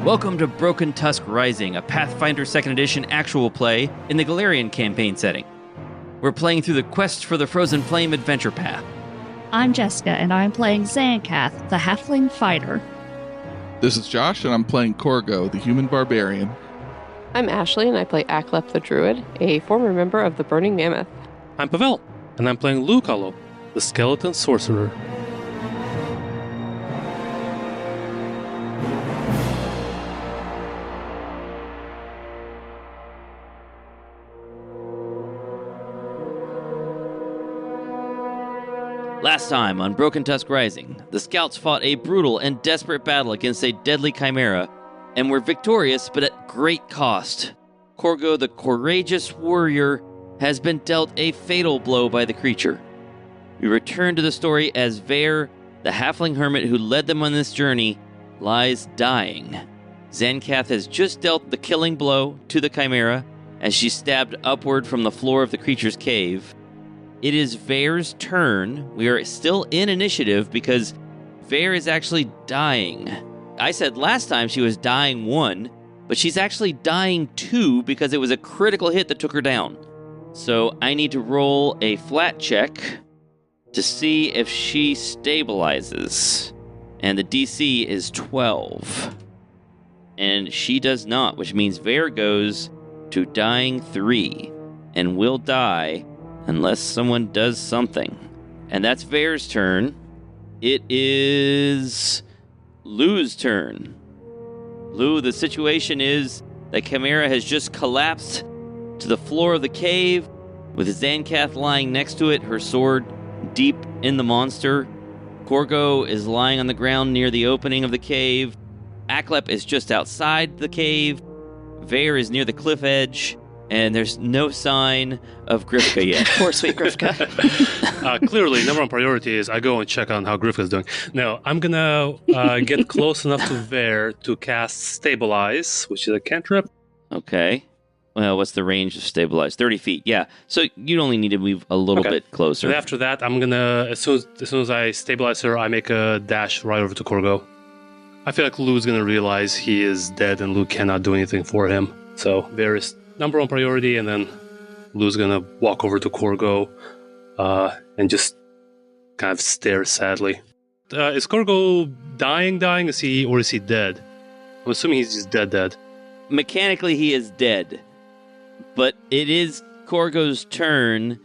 Welcome to Broken Tusk Rising, a Pathfinder 2nd Edition actual play in the Galarian campaign setting. We're playing through the Quest for the Frozen Flame adventure path. I'm Jessica, and I'm playing Zancath, the Halfling Fighter. This is Josh, and I'm playing Corgo, the Human Barbarian. I'm Ashley, and I play Aklep the Druid, a former member of the Burning Mammoth. I'm Pavel, and I'm playing Lucalo, the Skeleton Sorcerer. Last time on Broken Tusk Rising, the scouts fought a brutal and desperate battle against a deadly chimera, and were victorious but at great cost. Corgo, the courageous warrior, has been dealt a fatal blow by the creature. We return to the story as Vare, the halfling hermit who led them on this journey, lies dying. Zancath has just dealt the killing blow to the chimera as she stabbed upward from the floor of the creature's cave. It is Vare's turn. We are still in initiative because Vare is actually dying. I said last time she was dying 1, but she's actually dying 2 because it was a critical hit that took her down. So I need to roll a flat check to see if she stabilizes. And the DC is 12. And she does not, which means Vare goes to dying 3 and will die unless someone does something. And that's Vare's turn. It is Lou's turn. Lou, the situation is that Chimera has just collapsed to the floor of the cave with Zancath lying next to it, her sword deep in the monster. Corgo is lying on the ground near the opening of the cave. Aklep is just outside the cave. Vare is near the cliff edge. And there's no sign of Grifka yet. Poor sweet Grifka. Clearly, number one priority is I go and check on how Grifka's doing. No, I'm gonna get close enough to Vare to cast Stabilize, which is a cantrip. Okay. Well, what's the range of Stabilize? 30 feet, yeah. So you'd only need to move a little bit closer. And after that, I'm gonna, as soon as I stabilize her, I make a dash right over to Corgo. I feel like Lou's gonna realize he is dead and Lou cannot do anything for him. So Vare is number one priority, and then Lou's gonna walk over to Corgo and just kind of stare sadly. Is Corgo dying? Is he dead? I'm assuming he's just dead. Mechanically, he is dead. But it is Corgo's turn,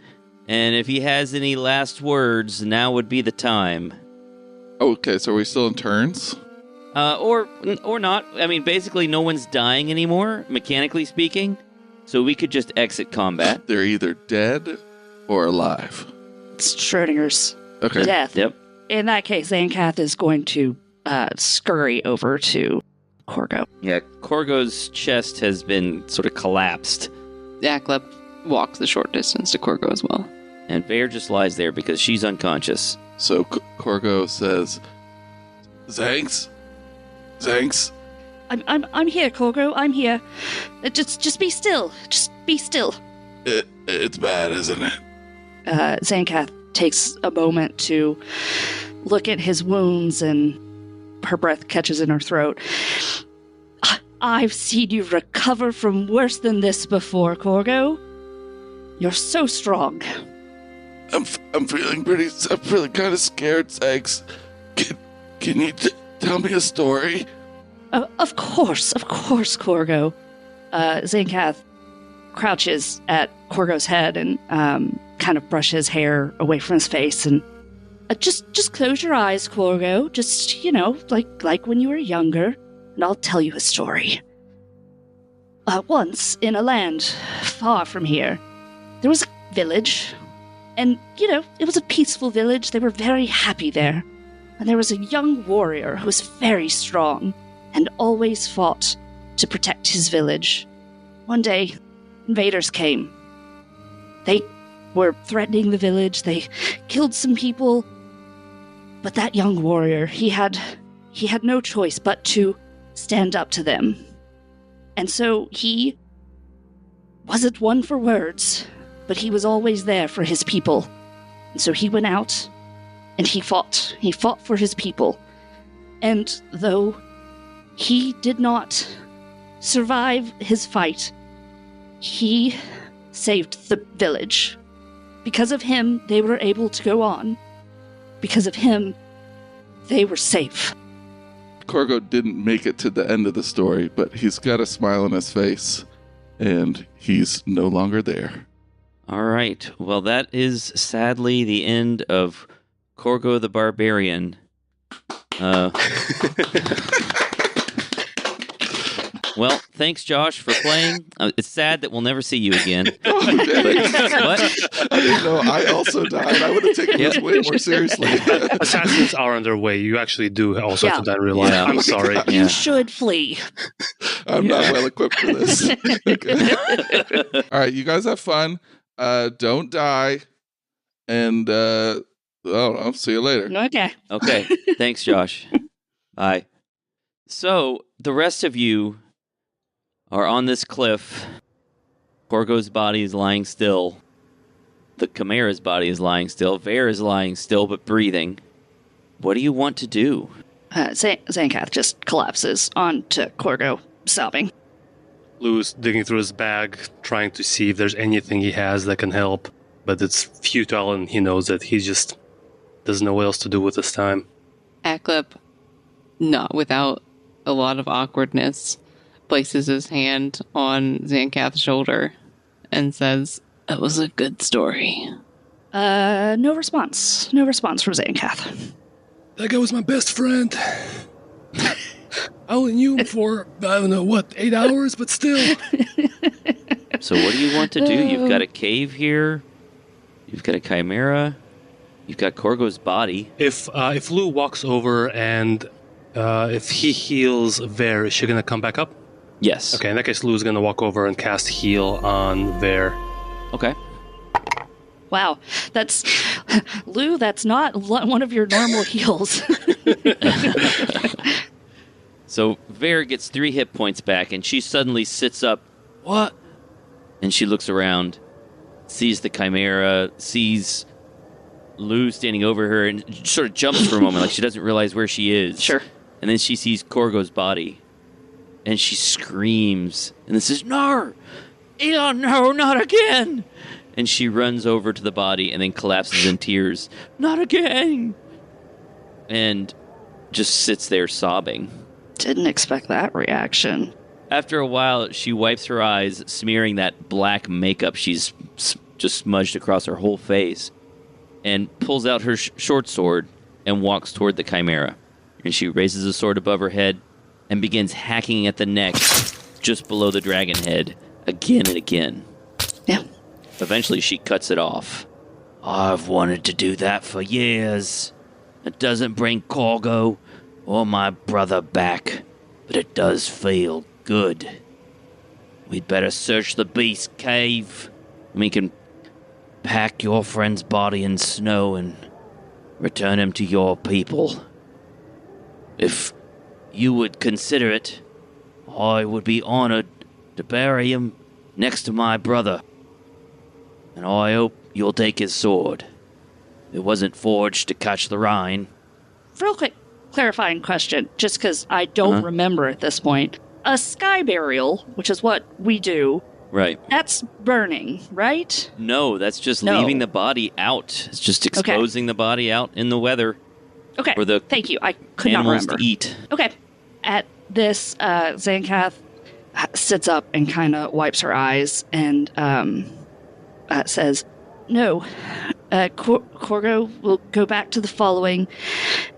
and if he has any last words, now would be the time. Okay, so are we still in turns? Or not. I mean, basically no one's dying anymore, mechanically speaking. So we could just exit combat. They're either dead or alive. It's Schrodinger's Okay. death. Yep. In that case, Zancath is going to scurry over to Corgo. Yeah, Corgo's chest has been sort of collapsed. Aklep walks the short distance to Corgo as well. And Vare just lies there because she's unconscious. So Corgo says, Zanks? I'm here, Corgo. I'm here. Just be still. Just be still. It's bad, isn't it? Zancath takes a moment to look at his wounds, and her breath catches in her throat. I've seen you recover from worse than this before, Corgo. You're so strong. I'm feeling kind of scared, Zanks. Can you tell me a story? Of course, Corgo. Zancath crouches at Corgo's head and kind of brushes hair away from his face and just close your eyes, Corgo. Just, like when you were younger, and I'll tell you a story. Once, in a land far from here, there was a village, and, it was a peaceful village. They were very happy there. And there was a young warrior who was very strong and always fought to protect his village. One day, invaders came. They were threatening the village. They killed some people. But that young warrior, he had no choice but to stand up to them. And so he wasn't one for words, but he was always there for his people. And so he went out and he fought. He fought for his people. And though he did not survive his fight. He saved the village. Because of him, they were able to go on. Because of him, they were safe. Corgo didn't make it to the end of the story, but he's got a smile on his face, and he's no longer there. All right. Well, that is sadly the end of Corgo the Barbarian. Well, thanks, Josh, for playing. It's sad that we'll never see you again. Oh, But, what? I didn't know I also died. I would have taken this way more seriously. Assassins are on their way. You actually do also have to die in real life. Yeah. I'm sorry. Yeah. You should flee. I'm not well equipped for this. Okay. All right, you guys have fun. Don't die. And I'll see you later. Okay. Okay. Thanks, Josh. Bye. So, the rest of you are on this cliff. Corgo's body is lying still. The Chimera's body is lying still. Vare is lying still but breathing. What do you want to do? Zancath just collapses onto Corgo, sobbing. Lou's digging through his bag, trying to see if there's anything he has that can help. But it's futile, and he knows that he just doesn't know what else to do with his time. Aklep, not without a lot of awkwardness, places his hand on Zancath's shoulder and says, "That was a good story." No response. No response from Zancath. That guy was my best friend. I only knew him for, 8 hours, but still. So what do you want to do? You've got a cave here. You've got a chimera. You've got Corgo's body. If Lou walks over and if he heals Vare, is she going to come back up? Yes. Okay, in that case, Lou's going to walk over and cast heal on Vare. Okay. Wow, that's Lou. That's not one of your normal heals. So Vare gets 3 hit points back, and she suddenly sits up. What? And she looks around, sees the chimera, sees Lou standing over her, and sort of jumps for a moment, like she doesn't realize where she is. Sure. And then she sees Corgo's body, and she screams, and then says, "No! Elon, no, not again!" And she runs over to the body and then collapses in tears. "Not again!" And just sits there sobbing. Didn't expect that reaction. After a while, she wipes her eyes, smearing that black makeup she's just smudged across her whole face, and pulls out her short sword and walks toward the chimera. And she raises the sword above her head and begins hacking at the neck just below the dragon head again and again. Yeah. Eventually, she cuts it off. "I've wanted to do that for years. It doesn't bring Corgo or my brother back, but it does feel good. We'd better search the beast cave. We can pack your friend's body in snow and return him to your people. If you would consider it, I would be honored to bury him next to my brother. And I hope you'll take his sword. It wasn't forged to catch the Rhine." Real quick clarifying question, just because I don't remember at this point. A sky burial, which is what we do, Right. that's burning, right? No, that's just No. leaving the body out. It's just exposing the body out in the weather Okay, for the thank you. I could not animals remember. to eat. Okay. At this, Zancath sits up and kind of wipes her eyes and says, "No, Corgo will go back to the following,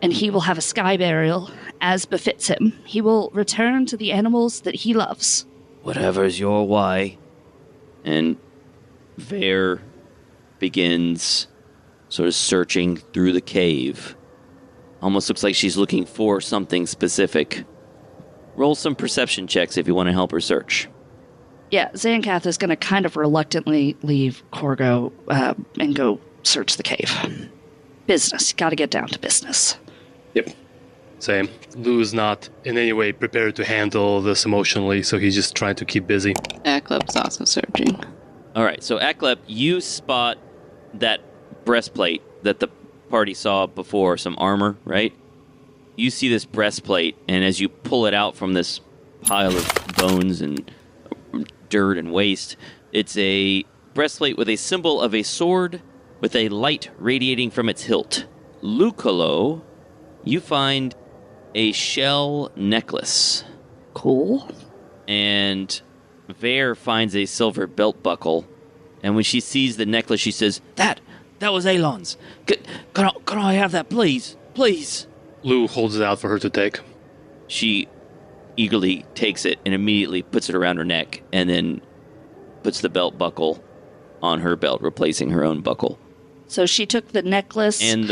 and he will have a sky burial as befits him. He will return to the animals that he loves." Whatever's your way. And Vare begins sort of searching through the cave. Almost looks like she's looking for something specific. Roll some perception checks if you want to help her search. Yeah, Zancath is going to kind of reluctantly leave Corgo and go search the cave. Business. Got to get down to business. Yep. Same. Lou's not in any way prepared to handle this emotionally, so he's just trying to keep busy. Aklep's also searching. All right, so Aklep, you spot that breastplate that the party saw before, some armor, right? you see this breastplate, and as you pull it out from this pile of bones and dirt and waste, it's a breastplate with a symbol of a sword with a light radiating from its hilt. Lucolo, you find a shell necklace. Cool. And Vare finds a silver belt buckle, and when she sees the necklace, she says, That was Alon's. Can I have that, please? Please. Lou holds it out for her to take. She eagerly takes it and immediately puts it around her neck, and then puts the belt buckle on her belt, replacing her own buckle. So she took the necklace and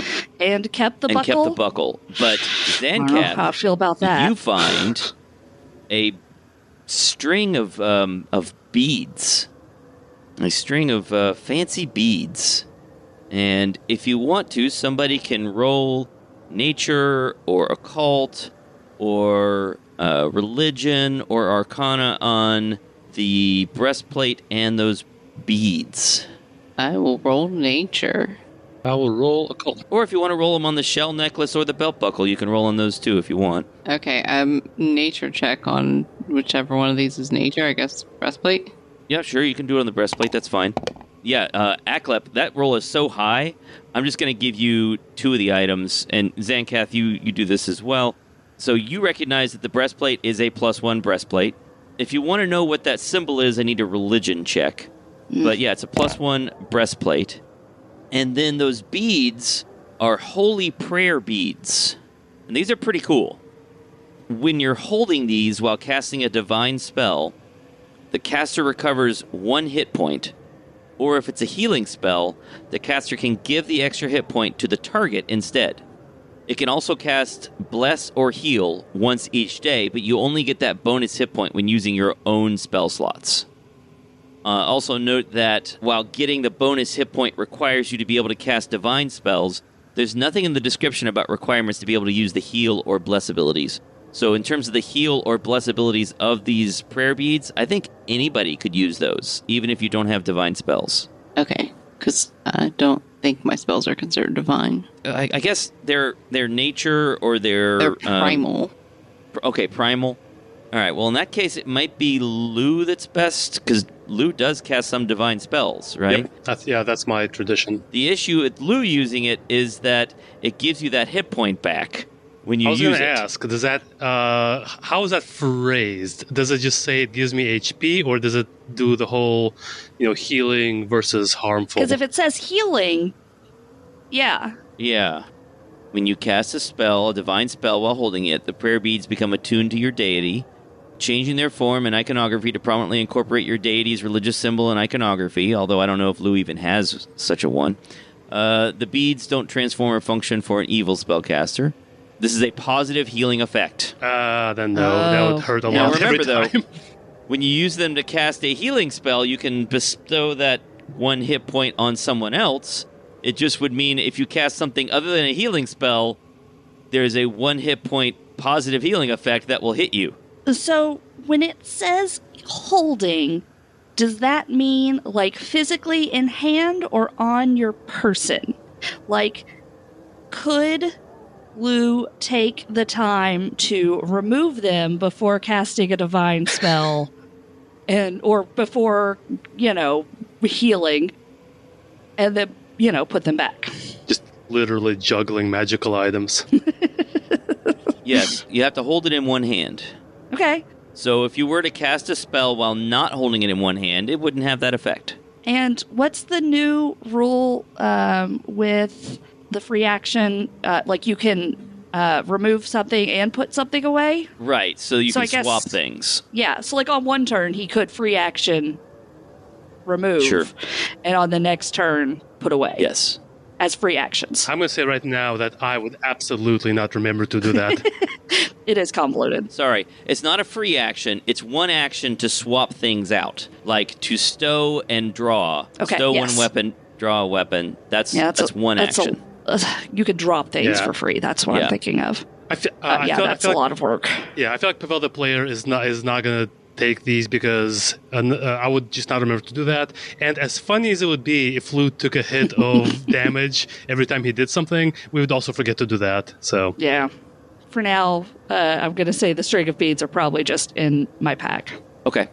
kept the buckle? And kept the buckle. But I don't know how I feel about that. You find a string of beads. A string of fancy beads. And if you want to, somebody can roll nature or occult or religion or arcana on the breastplate and those beads. I will roll nature. I will roll occult. Or if you want to roll them on the shell necklace or the belt buckle, you can roll on those too if you want. Okay, nature check on whichever one of these is nature, I guess breastplate. Yeah, sure, you can do it on the breastplate, that's fine. Yeah, Aklep, that roll is so high, I'm just going to give you 2 of the items, and Zancath, you do this as well. So you recognize that the breastplate is a +1 breastplate. If you want to know what that symbol is, I need a religion check. But yeah, it's a +1 breastplate. And then those beads are holy prayer beads. And these are pretty cool. When you're holding these while casting a divine spell, the caster recovers 1 hit point. Or if it's a healing spell, the caster can give the extra hit point to the target instead. It can also cast Bless or Heal once each day, but you only get that bonus hit point when using your own spell slots. Also note that while getting the bonus hit point requires you to be able to cast divine spells, there's nothing in the description about requirements to be able to use the heal or bless abilities. So in terms of the heal or bless abilities of these prayer beads, I think anybody could use those, even if you don't have divine spells. Okay, because I don't think my spells are considered divine. I guess they're nature or They're primal. Okay, primal. All right, well, in that case, it might be Lou that's best, because Lou does cast some divine spells, right? Yep. That's my tradition. The issue with Lou using it is that it gives you that hit point back when you use it. I was going to ask, does that, how is that phrased? Does it just say it gives me HP, or does it do the whole, healing versus harmful? Because if it says healing, yeah. Yeah. When you cast a spell, a divine spell, while holding it, the prayer beads become attuned to your deity, changing their form and iconography to prominently incorporate your deity's religious symbol and iconography, although I don't know if Lou even has such a one. The beads don't transform or function for an evil spellcaster. This is a positive healing effect. Then no, that would hurt a lot. Remember, every time. though, when you use them to cast a healing spell, you can bestow that 1 hit point on someone else. It just would mean if you cast something other than a healing spell, there's a 1 hit point positive healing effect that will hit you. So when it says holding, does that mean like physically in hand or on your person? Like, could Lou take the time to remove them before casting a divine spell or before, healing, and then, put them back? Just literally juggling magical items. Yes, you have to hold it in one hand. Okay. So if you were to cast a spell while not holding it in one hand, it wouldn't have that effect. And what's the new rule with the free action? Like you can remove something and put something away? Right, so you can I guess, swap things. Yeah, so like on one turn, he could free action remove. Sure. And on the next turn, put away. Yes. As free actions. I'm going to say right now that I would absolutely not remember to do that. It is convoluted. Sorry, it's not a free action. It's one action to swap things out, like to stow and draw. Okay, stow yes. one weapon, draw a weapon. That's one action. You could drop things for free. That's what I'm thinking of. That's a lot of work. Yeah, I feel like Pavel the player is not going to take these because I would just not remember to do that. And as funny as it would be if Lou took a hit of damage every time he did something, we would also forget to do that. So yeah, for now, I'm going to say the string of beads are probably just in my pack. Okay.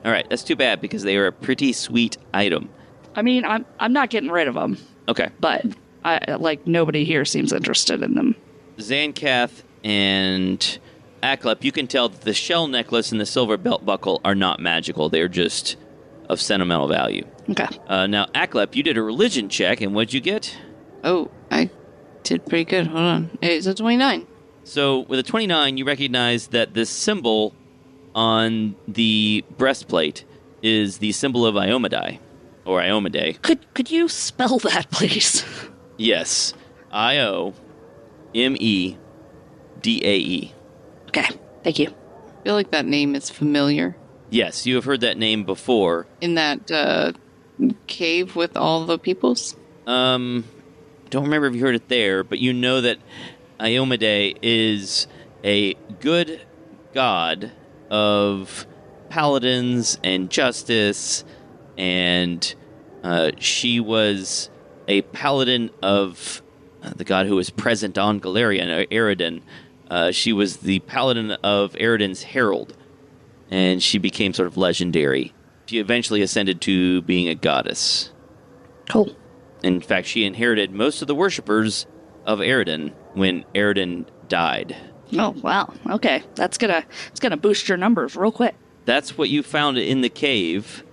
All right. That's too bad because they are a pretty sweet item. I mean, I'm not getting rid of them, Okay. but nobody here seems interested in them. Zancath and Aklep, you can tell that the shell necklace and the silver belt buckle are not magical. They're just of sentimental value. Okay. Now, Aklep, you did a religion check, and what'd you get? Oh, I did pretty good. Hold on. It's a 29. So, with a 29, you recognize that this symbol on the breastplate is the symbol of Iomedae, or Iomedae. Could you spell that, please? Yes. Iomedae. Okay, thank you. I feel like that name is familiar. Yes, you have heard that name before. In that cave with all the peoples? Don't remember if you heard it there, but you know that Iomedae is a good god of paladins and justice, and she was a paladin of the god who was present on Galarian, Eridan. She was the paladin of Eridan's herald, and she became sort of legendary. She eventually ascended to being a goddess. Cool. In fact, she inherited most of the worshippers of Eridan when Eridan died. Oh, wow. Okay. It's gonna boost your numbers real quick. That's what you found in the cave.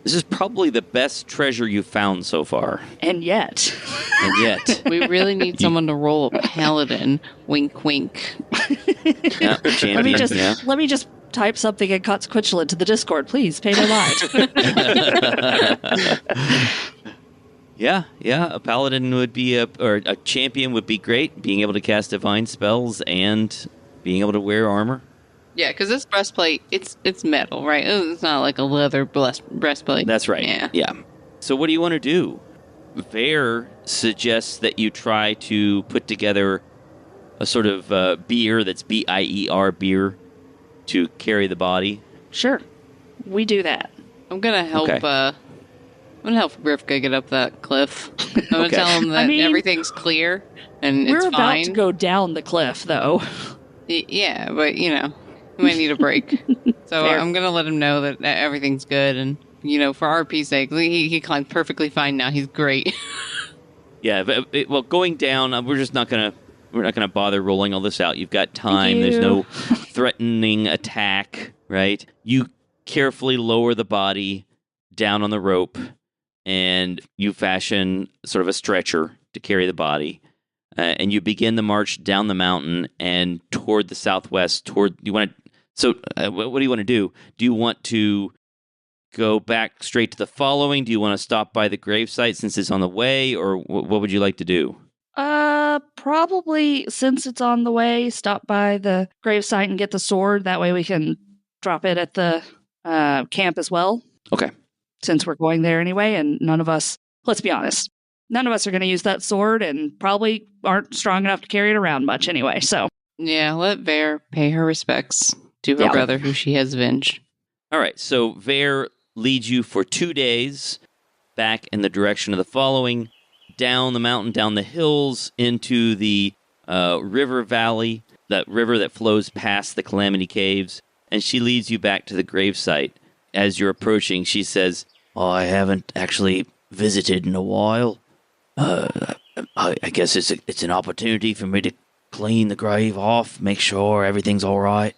This is probably the best treasure you've found so far. And yet. And yet. We really need someone to roll a paladin. Wink, wink. Yeah, champion, Let me just type something inconsequential into the Discord, please. Pay no mind. Yeah. A paladin would be or a champion would be great. Being able to cast divine spells and being able to wear armor. Yeah, because this breastplate, it's metal, right? It's not like a leather breastplate. That's right. Yeah. So what do you want to do? Vare suggests that you try to put together a sort of beer that's B-I-E-R beer to carry the body. Sure. We do that. I'm gonna help. Okay. I'm gonna help Rivka get up that cliff. I'm gonna tell him that everything's clear and we're it's about fine. to go down the cliff, though. Yeah, but we might need a break. So Fair. I'm gonna let him know that everything's good, and for RP's sake, he climbed perfectly fine now. He's great. Yeah. But going down, we're not gonna bother rolling all this out. You've got time. Thank you. There's no threatening attack, right? You carefully lower the body down on the rope, and you fashion sort of a stretcher to carry the body. And you begin the march down the mountain and toward the southwest. What do you want to do? Do you want to go back straight to the following? Do you want to stop by the gravesite since it's on the way, or what would you like to do? Probably, since it's on the way, stop by the gravesite and get the sword. That way we can drop it at the camp as well. Okay. Since we're going there anyway, and none of us, let's be honest, none of us are going to use that sword and probably aren't strong enough to carry it around much anyway, so. Yeah, let Vare pay her respects to her brother who she has avenged. All right, so Vare leads you for 2 days back in the direction of the following, down the mountain, down the hills, into the river valley, that river that flows past the Calamity Caves, and she leads you back to the gravesite. As you're approaching, she says, I haven't actually visited in a while. I guess it's an opportunity for me to clean the grave off, make sure everything's all right.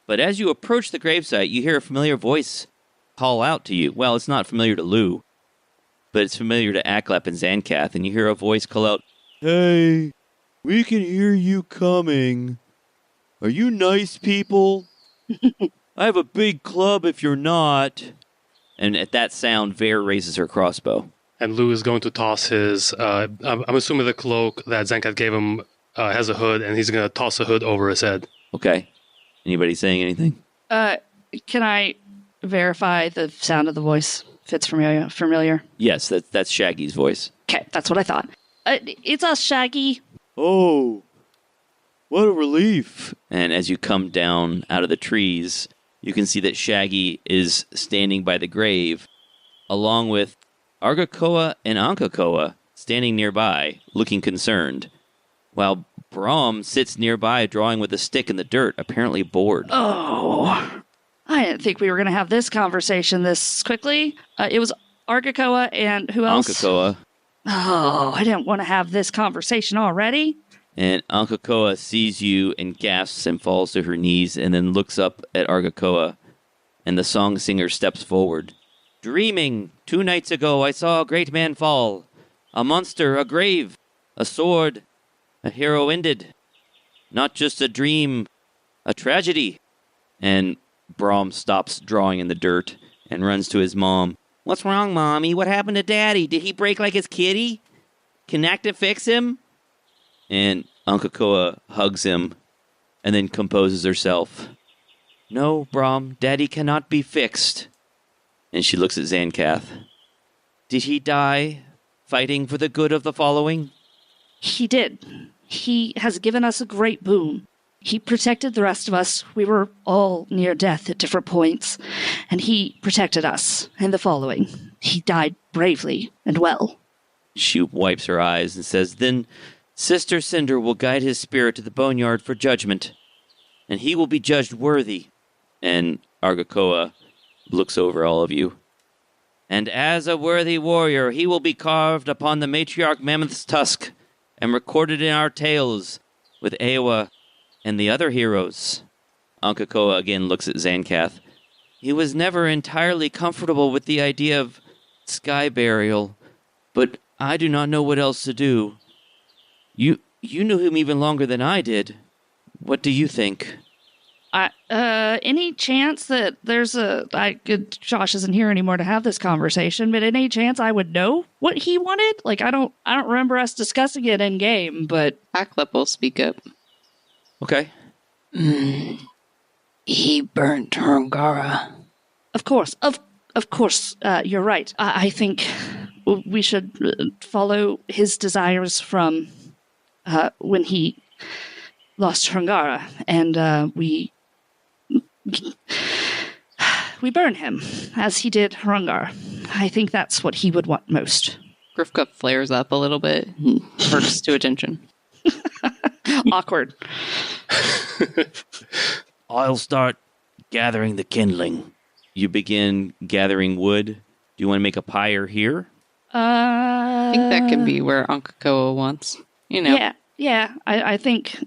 But as you approach the gravesite, you hear a familiar voice call out to you. Well, it's not familiar to Lou, but it's familiar to Aklep and Zancath, and you hear a voice call out, Hey, we can hear you coming. Are you nice people? I have a big club if you're not. And at that sound, Vare raises her crossbow. And Lou is going to toss his, I'm assuming the cloak that Zankat gave him has a hood, and he's going to toss a hood over his head. Okay. Anybody saying anything? Can I verify the sound of the voice? If it's familiar? Yes, that's Shaggy's voice. Okay, that's what I thought. It's us, Shaggy. Oh, what a relief. And as you come down out of the trees, you can see that Shaggy is standing by the grave, along with Argakoa and Ankakoa standing nearby, looking concerned. while Brahm sits nearby drawing with a stick in the dirt, apparently bored. Oh, I didn't think we were going to have this conversation this quickly. It was Argakoa and who else? Ankakoa. Oh, I didn't want to have this conversation already. And Ankakoa sees you and gasps and falls to her knees and then looks up at Argakoa, and the song singer steps forward. Dreaming, 2 nights ago I saw a great man fall. A monster, a grave, a sword, a hero ended. Not just a dream, a tragedy. And Brahm stops drawing in the dirt and runs to his mom. What's wrong, Mommy? What happened to Daddy? Did he break like his kitty? Can Acta fix him? And Ankakoa hugs him and then composes herself. No, Brahm, Daddy cannot be fixed. And she looks at Zancath. Did he die fighting for the good of the following? He did. He has given us a great boon. He protected the rest of us. We were all near death at different points, and he protected us and the following. He died bravely and well. She wipes her eyes and says, Then Sister Cinder will guide his spirit to the boneyard for judgment, and he will be judged worthy. And Argakoa looks over all of you. And as a worthy warrior, he will be carved upon the matriarch Mammoth's tusk and recorded in our tales with Eowa and the other heroes. Ankakoa again looks at Zancath. He was never entirely comfortable with the idea of sky burial, but I do not know what else to do. You knew him even longer than I did. What do you think? Any chance that Josh isn't here anymore to have this conversation, but any chance I would know what he wanted? Like, I don't remember us discussing it in game, but Aklep will speak up. Okay. He burnt Hungara. Of course, you're right. I think we should follow his desires from when he lost Hungara, and we burn him as he did Hrungar. I think that's what he would want most. Grifka flares up a little bit and perks to attention. Awkward. I'll start gathering the kindling. You begin gathering wood. Do you want to make a pyre here? I think that could be where Ankakoa wants. You know. Yeah. I think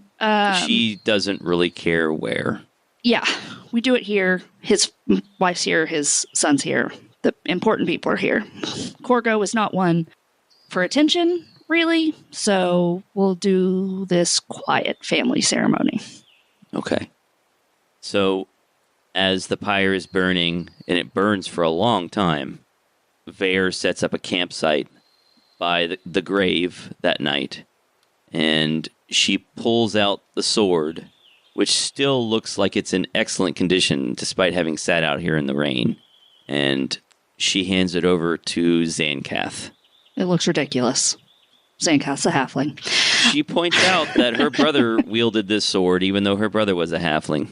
she doesn't really care where. Yeah, we do it here. His wife's here. His son's here. The important people are here. Corgo is not one for attention, really. So we'll do this quiet family ceremony. Okay. So as the pyre is burning, and it burns for a long time, Vare sets up a campsite by the grave that night. And she pulls out the sword, which still looks like it's in excellent condition despite having sat out here in the rain. And she hands it over to Zancath. It looks ridiculous. Zancath's a halfling. She points out that her brother wielded this sword, even though her brother was a halfling.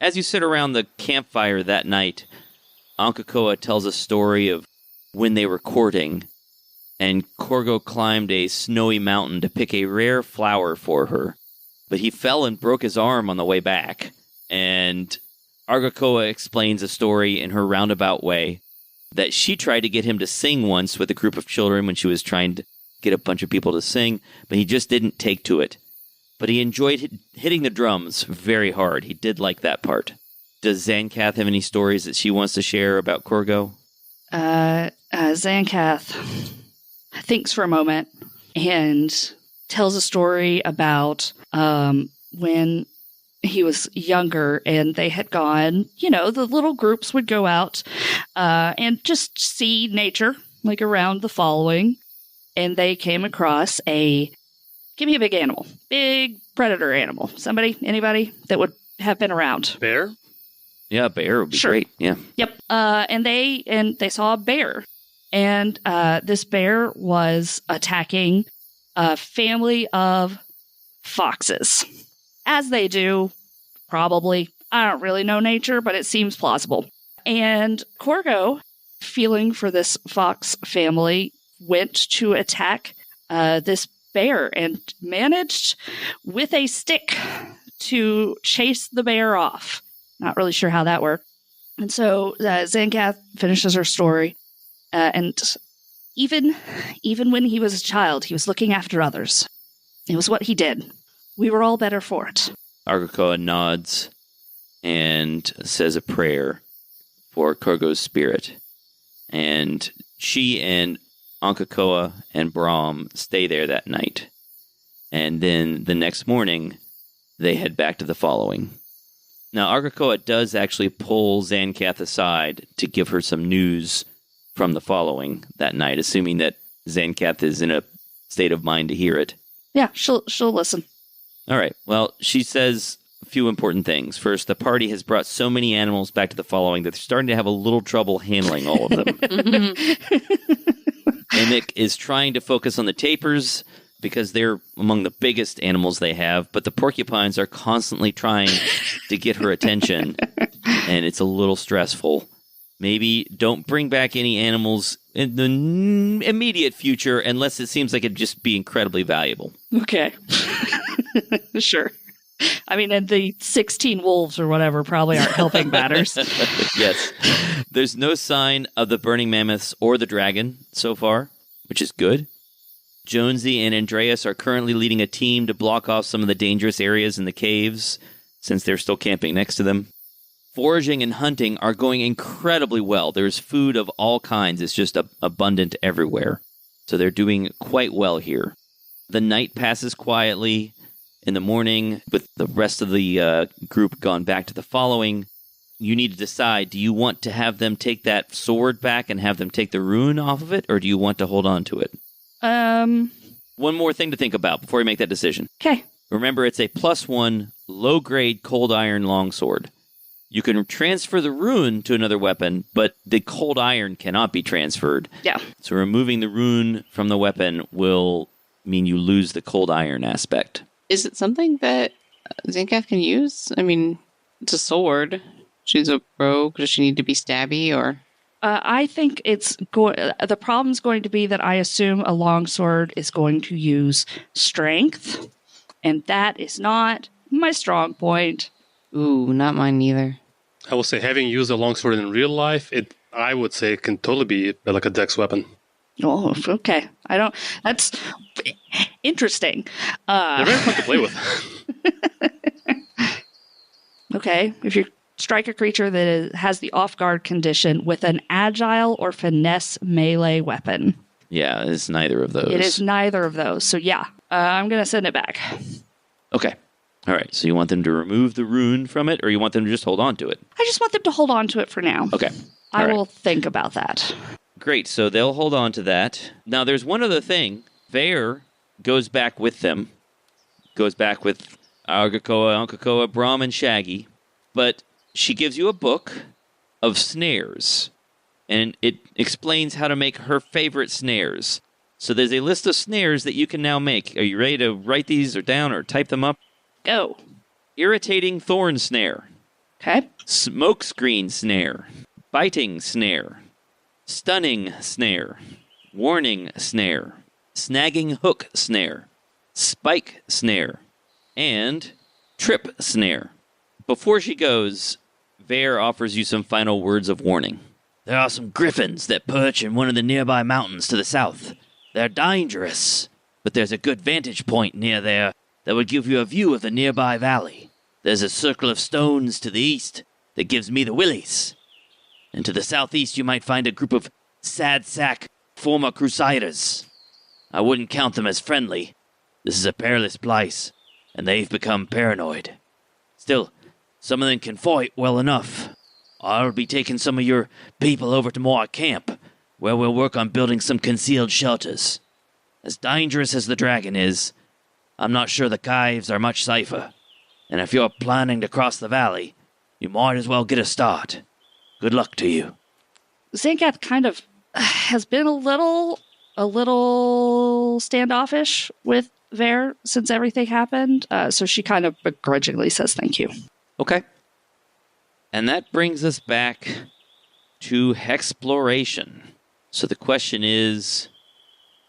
As you sit around the campfire that night, Ankakoa tells a story of when they were courting, and Corgo climbed a snowy mountain to pick a rare flower for her. But he fell and broke his arm on the way back. And Argakoa explains a story in her roundabout way that she tried to get him to sing once with a group of children when she was trying to get a bunch of people to sing, but he just didn't take to it. But he enjoyed hitting the drums very hard. He did like that part. Does Zancath have any stories that she wants to share about Corgo? Zancath thinks for a moment and tells a story about when he was younger and they had gone, the little groups would go out and just see nature, like around the following. And they came across give me a big animal, big predator animal. Anybody that would have been around? Bear? Yeah, bear would be Sure. great. Yeah. Yep. And they saw a bear. And this bear was attacking a family of foxes. As they do, probably. I don't really know nature, but it seems plausible. And Corgo, feeling for this fox family, went to attack this bear and managed with a stick to chase the bear off. Not really sure how that worked. And so Zancath finishes her story. And even when he was a child, he was looking after others. It was what he did. We were all better for it. Argakoa nods and says a prayer for Korgo's spirit. And she and Ankakoa and Brahm stay there that night. And then the next morning, they head back to the following. Now, Argakoa does actually pull Zancath aside to give her some news from the following that night, assuming that Zancath is in a state of mind to hear it. Yeah, she'll listen. All right. Well, she says a few important things. First, the party has brought so many animals back to the following that they're starting to have a little trouble handling all of them. Emic is trying to focus on the tapirs because they're among the biggest animals they have, but the porcupines are constantly trying to get her attention, and it's a little stressful. Maybe don't bring back any animals in the immediate future unless it seems like it'd just be incredibly valuable. Okay. Sure. I mean, and the 16 wolves or whatever probably aren't helping matters. Yes. There's no sign of the burning mammoths or the dragon so far, which is good. Jonesy and Andreas are currently leading a team to block off some of the dangerous areas in the caves, since they're still camping next to them. Foraging and hunting are going incredibly well. There's food of all kinds. It's just abundant everywhere. So they're doing quite well here. The night passes quietly. In the morning, with the rest of the group gone back to the following, you need to decide, do you want to have them take that sword back and have them take the rune off of it, or do you want to hold on to it? One more thing to think about before you make that decision. Okay. Remember, it's a +1 low-grade cold iron longsword. You can transfer the rune to another weapon, but the cold iron cannot be transferred. Yeah. So removing the rune from the weapon will mean you lose the cold iron aspect. Is it something that Zancath can use? I mean, it's a sword. She's a rogue. Does she need to be stabby or? I think the problem's going to be that I assume a longsword is going to use strength, and that is not my strong point. Ooh, not mine either. I will say, having used a longsword in real life, I would say it can totally be like a dex weapon. Oh, okay. That's interesting. They're very fun to play with. Okay. If you strike a creature that has the off-guard condition with an agile or finesse melee weapon. Yeah, it's neither of those. It is neither of those. So yeah, I'm going to send it back. Okay. All right. So you want them to remove the rune from it, or you want them to just hold on to it? I just want them to hold on to it for now. Okay. I will think about that. Great, so they'll hold on to that. Now, there's one other thing. Vare goes back with them. Goes back with Argakoa, Ankakoa, Brahm, and Shaggy. But she gives you a book of snares. And it explains how to make her favorite snares. So there's a list of snares that you can now make. Are you ready to write these or down or type them up? Go. Irritating thorn snare. Okay. Smokescreen snare. Biting snare. Stunning snare, warning snare, snagging hook snare, spike snare, and trip snare. Before she goes, Vare offers you some final words of warning. There are some griffins that perch in one of the nearby mountains to the south. They're dangerous, but there's a good vantage point near there that would give you a view of the nearby valley. There's a circle of stones to the east that gives me the willies. And to the southeast, you might find a group of sad sack former crusaders. I wouldn't count them as friendly. This is a perilous place, and they've become paranoid. Still, some of them can fight well enough. I'll be taking some of your people over to my camp, where we'll work on building some concealed shelters. As dangerous as the dragon is, I'm not sure the caves are much safer. And if you're planning to cross the valley, you might as well get a start. Good luck to you. Zancath kind of has been a little standoffish with Vare since everything happened, so she kind of begrudgingly says thank you. Okay. And that brings us back to Hexploration. So the question is,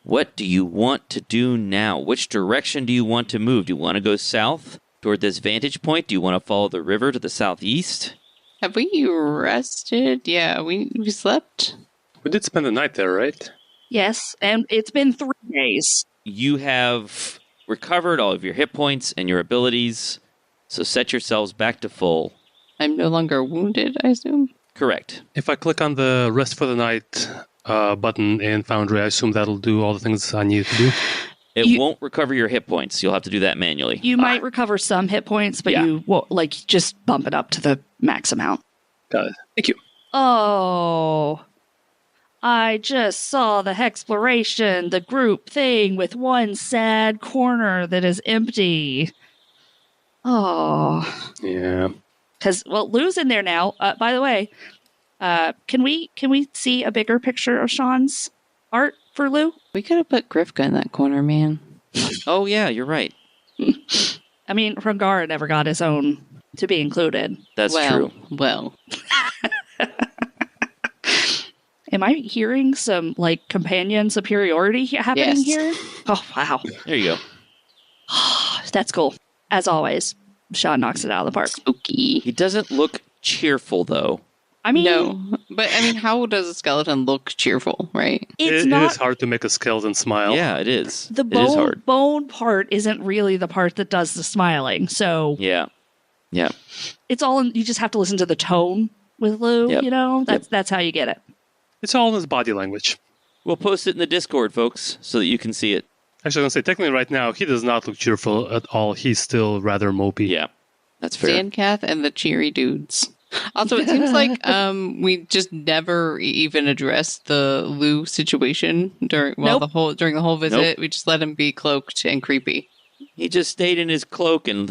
What do you want to do now? Which direction do you want to move? Do you want to go south toward this vantage point? Do you want to follow the river to the southeast? Have we rested? Yeah, we slept. We did spend the night there, right? Yes, and it's been 3 days. You have recovered all of your hit points and your abilities, so set yourselves back to full. I'm no longer wounded, I assume. Correct. If I click on the rest for the night button in Foundry, I assume that'll do all the things I need to do. It won't recover your hit points. You'll have to do that manually. You might recover some hit points, but you won't, just bump it up to the max amount. Got it. Thank you. Oh, I just saw the Hexploration, the group thing with one sad corner that is empty. Oh. Yeah. Because, Lou's in there now. By the way, can we see a bigger picture of Sean's art for Lou? We could have put Grifka in that corner, man. Oh, yeah, you're right. I mean, Rangar never got his own to be included. That's true. Well. Am I hearing some, companion superiority happening here? Oh, wow. There you go. That's cool. As always, Sean knocks it out of the park. Spooky. He doesn't look cheerful, though. I mean... No. But, how does a skeleton look cheerful, right? It is hard to make a skeleton smile. Yeah, it is. The it is hard. bone part isn't really the part that does the smiling, so... Yeah. It's all... You just have to listen to the tone with Lou, That's how you get it. It's all in his body language. We'll post it in the Discord, folks, so that you can see it. Actually, I'm going to say, technically right now, he does not look cheerful at all. He's still rather mopey. Yeah, that's fair. Zancath and the cheery dudes. Also, it seems like we just never even addressed the Lou situation during the whole visit. Nope. We just let him be cloaked and creepy. He just stayed in his cloak and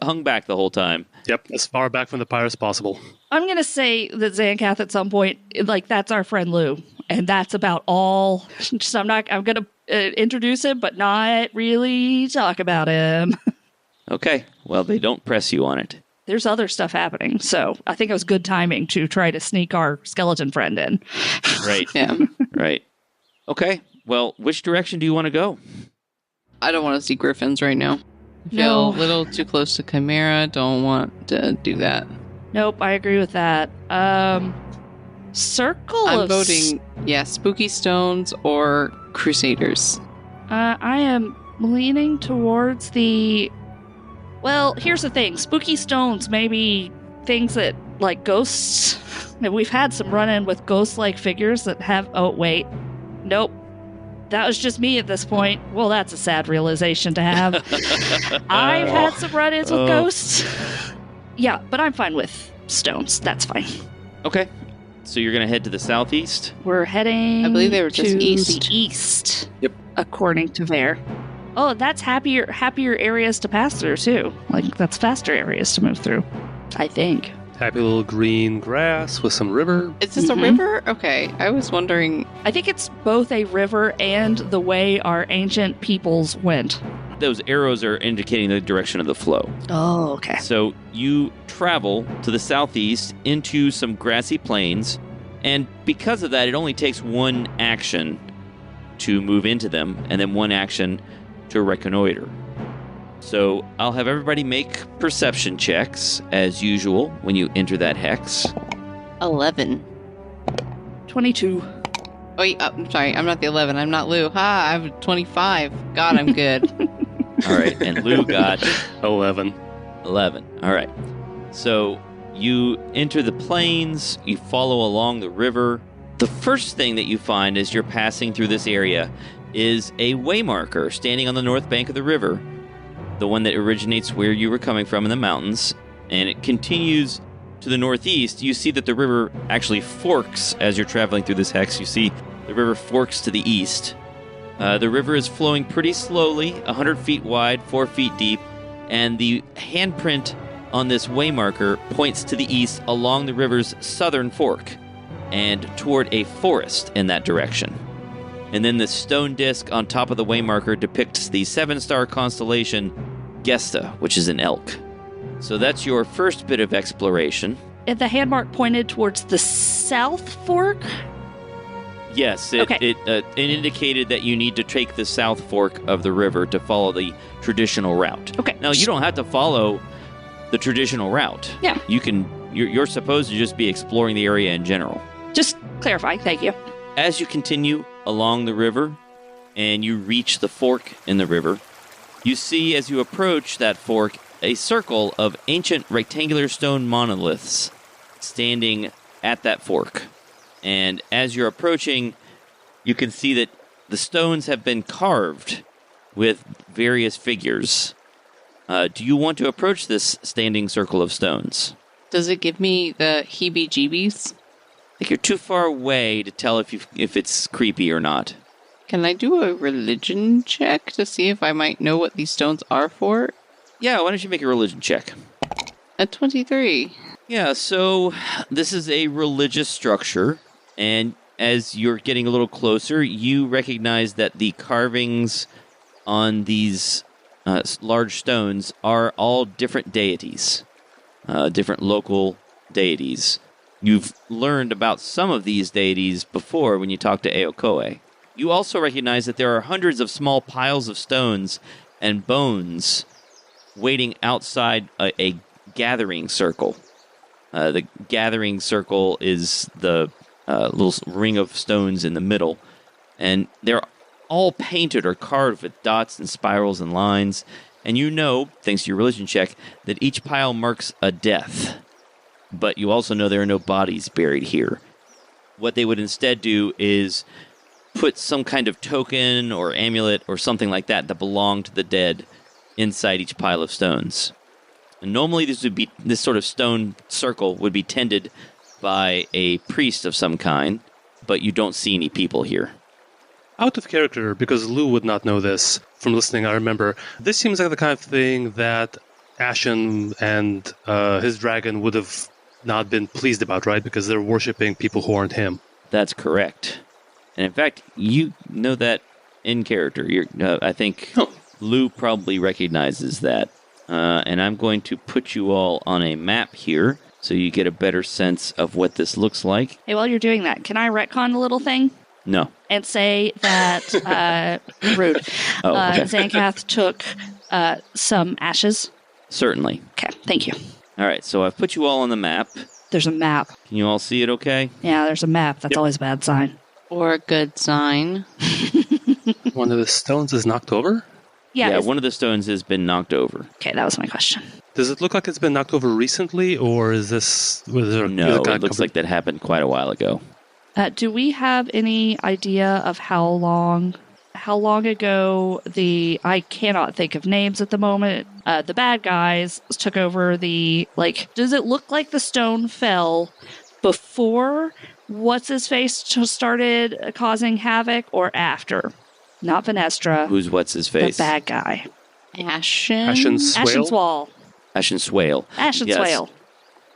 hung back the whole time. Yep, as far back from the pyre as possible. I'm going to say that Zancath at some point, that's our friend Lou. And that's about all. Just, I'm going to introduce him, but not really talk about him. Okay, well, they don't press you on it. There's other stuff happening, so I think it was good timing to try to sneak our skeleton friend in. Right. Yeah. Right. Okay, well, which direction do you want to go? I don't want to see griffins right now. I feel a little too close to Chimera. Don't want to do that. Nope, I agree with that. Circle I'm of... voting, Spooky Stones or Crusaders. I am leaning towards the... Well, here's the thing. Spooky stones may be things that, ghosts... And we've had some run-in with ghost-like figures that have... Oh, wait. Nope. That was just me at this point. Well, that's a sad realization to have. I've had some run-ins with ghosts. Yeah, but I'm fine with stones. That's fine. Okay. So you're going to head to the southeast? We're heading I believe they were just to east. the east. Yep. According to Vare. Oh, that's happier areas to pass through, too. That's faster areas to move through, I think. Happy little green grass with some river. Is this a river? Okay, I was wondering. I think it's both a river and the way our ancient peoples went. Those arrows are indicating the direction of the flow. Oh, okay. So you travel to the southeast into some grassy plains, and because of that, it only takes one action to move into them, and then one action to reconnoiter. So I'll have everybody make perception checks, as usual, when you enter that hex. 11. 22. Wait, I'm sorry, I'm not the 11. I'm not Lou. Ha, I'm 25. God, I'm good. All right, and Lou got 11. 11. All right. So you enter the plains, you follow along the river. The first thing that you find as you're passing through this area is a waymarker standing on the north bank of the river, the one that originates where you were coming from in the mountains, and it continues to the northeast. You see that the river actually forks as you're traveling through this hex. You see the river forks to the east. The river is flowing pretty slowly, 100 feet wide, 4 feet deep, and the handprint on this waymarker points to the east along the river's southern fork and toward a forest in that direction. And then the stone disc on top of the waymarker depicts the 7-star constellation Gesta, which is an elk. So that's your first bit of exploration. And the handmark pointed towards the south fork? Yes, Okay. it indicated that you need to take the south fork of the river to follow the traditional route. Okay. Now, you don't have to follow the traditional route. Yeah. You're supposed to just be exploring the area in general. Just clarifying. Thank you. As you continue along the river and you reach the fork in the river, you see as you approach that fork a circle of ancient rectangular stone monoliths standing at that fork. And as you're approaching, you can see that the stones have been carved with various figures. Do you want to approach this standing circle of stones? Does it give me the heebie-jeebies? I think you're too far away to tell if it's creepy or not. Can I do a religion check to see if I might know what these stones are for? Yeah, why don't you make a religion check? A 23. Yeah, so this is a religious structure, and as you're getting a little closer, you recognize that the carvings on these large stones are all different deities, different local deities. You've learned about some of these deities before when you talked to Aokoe. You also recognize that there are hundreds of small piles of stones and bones waiting outside a gathering circle. The gathering circle is the little ring of stones in the middle, and they're all painted or carved with dots and spirals and lines. And you know, thanks to your religion check, that each pile marks a death. But you also know there are no bodies buried here. What they would instead do is put some kind of token or amulet or something like that belonged to the dead inside each pile of stones. And normally this sort of stone circle would be tended by a priest of some kind, but you don't see any people here. Out of character, because Lou would not know this from listening, I remember, this seems like the kind of thing that Ashen and his dragon would have not been pleased about, right? Because they're worshipping people who aren't him. That's correct. And in fact, you know that in character. I think Lou probably recognizes that. And I'm going to put you all on a map here so you get a better sense of what this looks like. Hey, while you're doing that, can I retcon a little thing? No. And say that, rude, okay. Zancath took some ashes. Certainly. Okay, thank you. All right, so I've put you all on the map. There's a map. Can you all see it okay? Yeah, there's a map. That's always a bad sign. Or a good sign. One of the stones is knocked over? Yeah, one of the stones has been knocked over. Okay, that was my question. Does it look like it's been knocked over recently, or is this... No, it looks like that happened quite a while ago. Do we have any idea of how long ago I cannot think of names at the moment, the bad guys took over does it look like the stone fell before What's-His-Face started causing havoc or after? Not Venestra. Who's What's-His-Face? The bad guy. Ashen Swale. Ashen Swale. Swale.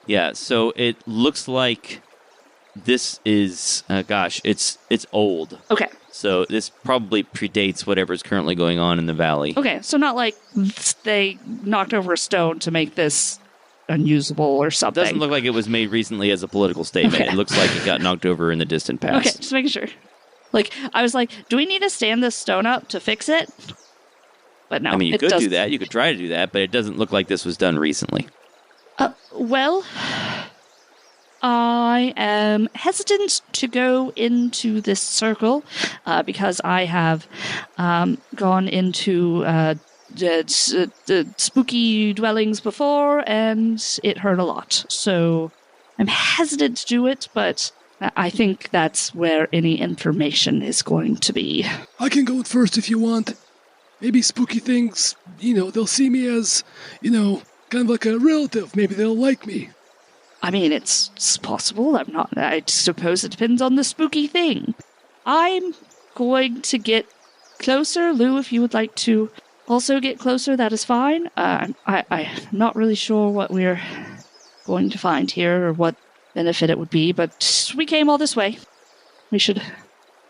Yeah, so it looks like this is, it's old. Okay. So this probably predates whatever's currently going on in the valley. Okay, so not like they knocked over a stone to make this unusable or something. It doesn't look like it was made recently as a political statement. Okay. It looks like it got knocked over in the distant past. Okay, just making sure. I was like, do we need to stand this stone up to fix it? But no, I mean, you could do that. You could try to do that, but it doesn't look like this was done recently. Well, I am hesitant to go into this circle because I have gone into the spooky dwellings before, and it hurt a lot. So I'm hesitant to do it, but I think that's where any information is going to be. I can go first if you want. Maybe spooky things, they'll see me as, kind of like a relative. Maybe they'll like me. I mean, it's possible. I suppose it depends on the spooky thing. I'm going to get closer. Lou, if you would like to also get closer, that is fine. I'm not really sure what we're going to find here or what benefit it would be, but we came all this way. We should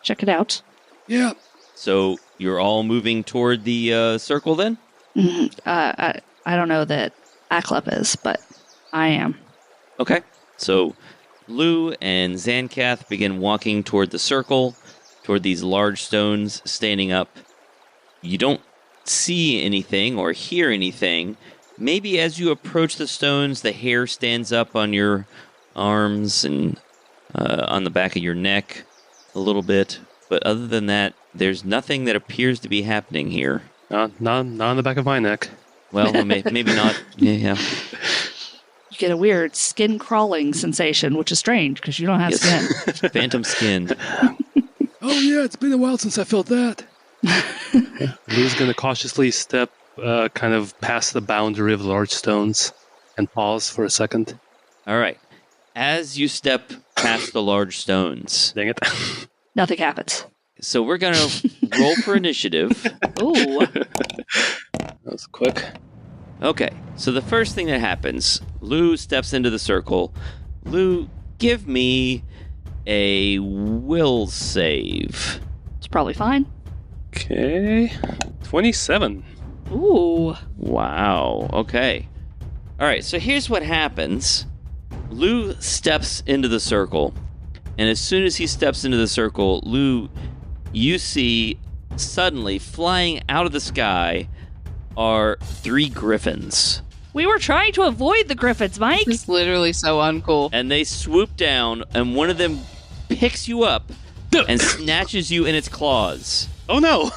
check it out. Yeah. So you're all moving toward the circle then? Mm-hmm. I don't know that Aklep is, but I am. Okay. So Lou and Zancath begin walking toward the circle, toward these large stones standing up. You don't see anything or hear anything. Maybe as you approach the stones, the hair stands up on your arms and on the back of your neck a little bit. But other than that, there's nothing that appears to be happening here. Not on the back of my neck. Well, maybe not. Yeah. You get a weird skin crawling sensation, which is strange because you don't have skin. Phantom skin. Oh yeah, it's been a while since I felt that. Lou's going to cautiously step kind of past the boundary of large stones and pause for a second. All right. As you step past the large stones, Dang it. Nothing happens. so we're going to roll for initiative. Ooh. That was quick. Okay, so the first thing that happens, Lou steps into the circle. Lou, give me a will save. It's probably fine. Okay. 27. Ooh. Wow, okay. All right, so here's what happens. Lou steps into the circle, and as soon as he steps into the circle, Lou, you see suddenly flying out of the sky are 3 griffins. We were trying to avoid the griffins, Mike. This is literally so uncool. And they swoop down, and one of them picks you up and snatches you in its claws. Oh no!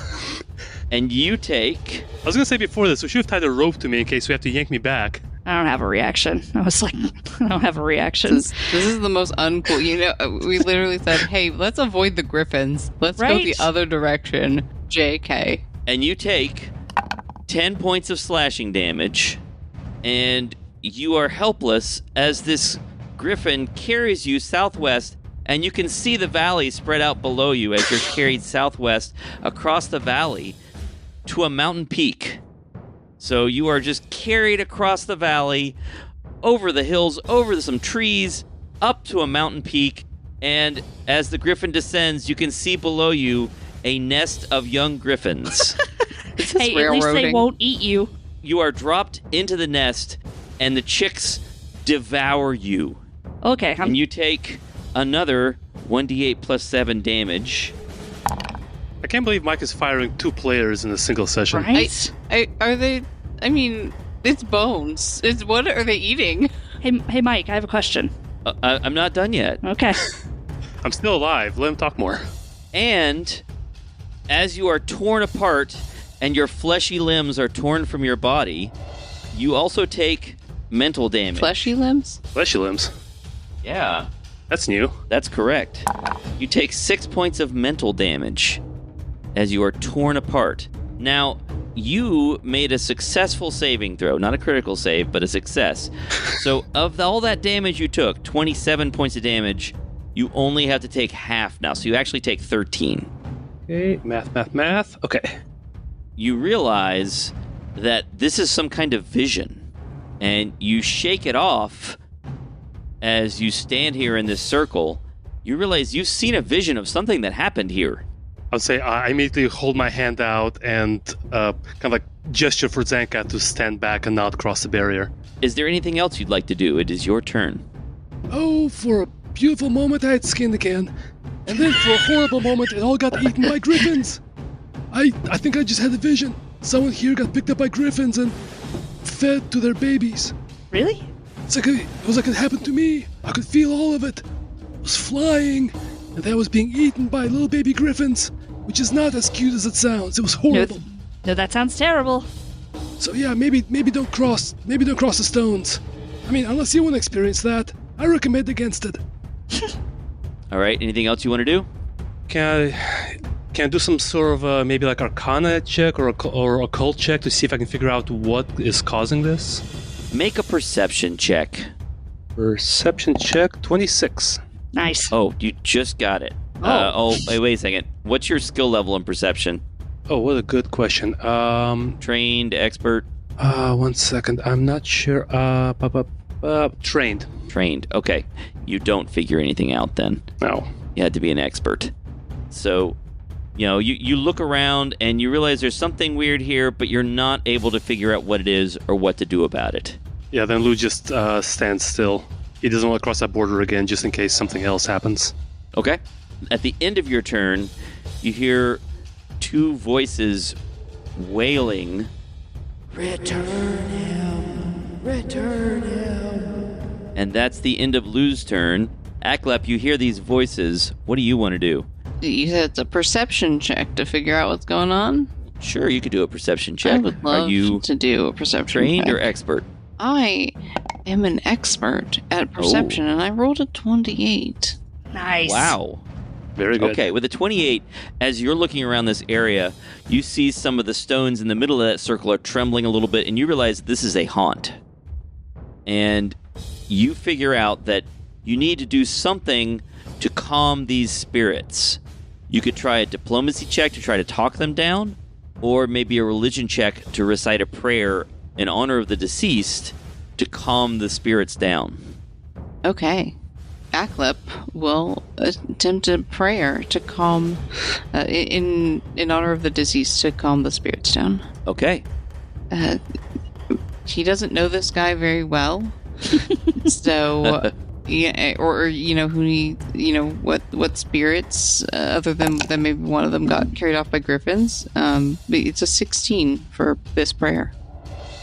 And you take... I was going to say before this, we should have tied a rope to me in case we have to yank me back. I don't have a reaction. I was like, I don't have a reaction. This is the most uncool. You know, we literally said, hey, let's avoid the griffins. Let's go Right? the other direction. JK. And you take 10 points of slashing damage, and you are helpless as this griffin carries you southwest, and you can see the valley spread out below you as you're carried southwest across the valley to a mountain peak. So you are just carried across the valley, over the hills, over some trees, up to a mountain peak, and as the griffin descends, you can see below you a nest of young griffins. This is Hey, at least they railroading. won't eat you. You are dropped into the nest, and the chicks devour you. Okay, And you take another 1d8 plus 7 damage. I can't believe Mike is firing 2 players in a single session. right? Are they... I mean, it's bones. What are they eating? Hey, Mike, I have a question. I'm not done yet. Okay. I'm still alive. Let him talk more. And as you are torn apart and your fleshy limbs are torn from your body, you also take mental damage. Fleshy limbs? Fleshy limbs. Yeah, That's new. that's correct. You take 6 points of mental damage as you are torn apart. Now, you made a successful saving throw, not a critical save, but a success. So of all that damage you took, 27 points of damage, you only have to take half now. So you actually take 13. Okay, math. Okay. You realize that this is some kind of vision, and you shake it off as you stand here in this circle. You realize you've seen a vision of something that happened here. I would say I immediately hold my hand out and kind of like gesture for Zanka to stand back and not cross the barrier. Is there anything else you'd like to do? It is your turn. Oh, for a beautiful moment I had skin again. And then for a horrible moment it all got eaten by griffins. I think I just had a vision. Someone here got picked up by griffins and fed to their babies. Really? It was like it happened to me. I could feel all of it. It was flying, and then I was being eaten by little baby griffins, which is not as cute as it sounds. It was horrible. No, that sounds terrible. So yeah, maybe don't cross the stones. I mean, unless you want to experience that, I recommend against it. All right, anything else you want to do? Can I do some sort of maybe like Arcana check or occult check to see if I can figure out what is causing this? Make a perception check. Perception check, 26. Nice. Oh, you just got it. Wait a second. What's your skill level in perception? Oh, what a good question. Trained, expert? 1 second. I'm not sure. Trained. Trained. Okay. You don't figure anything out then. No. You had to be an expert. So, you look around and you realize there's something weird here, but you're not able to figure out what it is or what to do about it. Yeah, then Lou just stands still. He doesn't want to cross that border again, just in case something else happens. Okay. At the end of your turn, you hear two voices wailing, "Return him! Return him!" And that's the end of Lou's turn. Aklep, you hear these voices. What do you want to do? You said it's a perception check to figure out what's going on? Sure, you could do a perception check. I would love Are you to do a perception trained check. or expert? I am an expert at perception, and I rolled a 28. Nice. Wow. Very good. Okay, with a 28, as you're looking around this area, you see some of the stones in the middle of that circle are trembling a little bit, and you realize this is a haunt. And you figure out that you need to do something to calm these spirits. You could try a diplomacy check to try to talk them down, or maybe a religion check to recite a prayer in honor of the deceased to calm the spirits down. Okay. Aklep will attempt a prayer to calm, in honor of the deceased, to calm the spirits down. Okay. He doesn't know this guy very well, so yeah, or who he, what spirits other than maybe one of them got carried off by griffins. But it's a 16 for this prayer.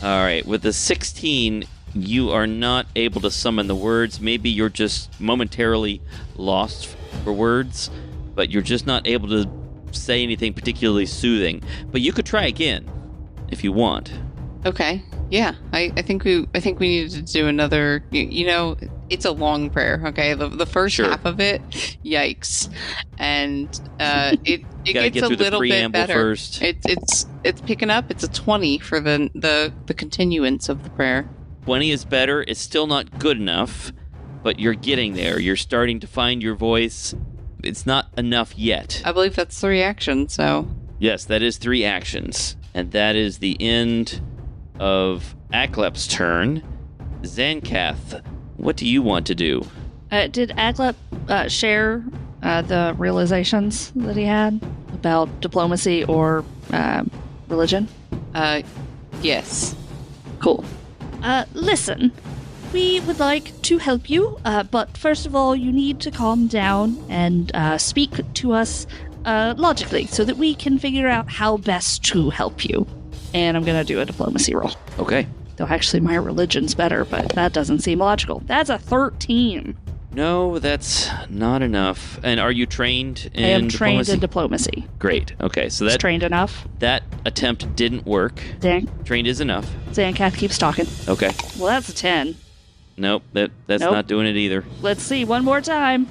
All right, with the 16, you are not able to summon the words. Maybe you're just momentarily lost for words, but you're just not able to say anything particularly soothing. But you could try again if you want. Okay. Yeah, I think we need to do another. It's a long prayer. Okay, the first Sure. half of it, yikes, and it Gotta gets get a through the little bit preamble better. first. It's picking up. It's a 20 for the continuance of the prayer. 20 is better. It's still not good enough, but you're getting there. You're starting to find your voice. It's not enough yet. I believe that's 3 actions. So Yes, that is 3 actions. And that is the end of Aklep's turn. Zancath, what do you want to do? Did Aklep share the realizations that he had about diplomacy or religion? yes. Cool. Listen, we would like to help you, but first of all, you need to calm down and speak to us logically so that we can figure out how best to help you. And I'm going to do a diplomacy roll. Okay. Though actually my religion's better, but that doesn't seem logical. That's a 13. No, that's not enough. And are you trained in I am trained diplomacy? in diplomacy. Great. Okay, so Is that trained enough? that attempt didn't work. Trained is enough. Zancath keeps talking. Okay. Well, that's a 10. Nope, that's Nope. not doing it either. Let's see, one more time.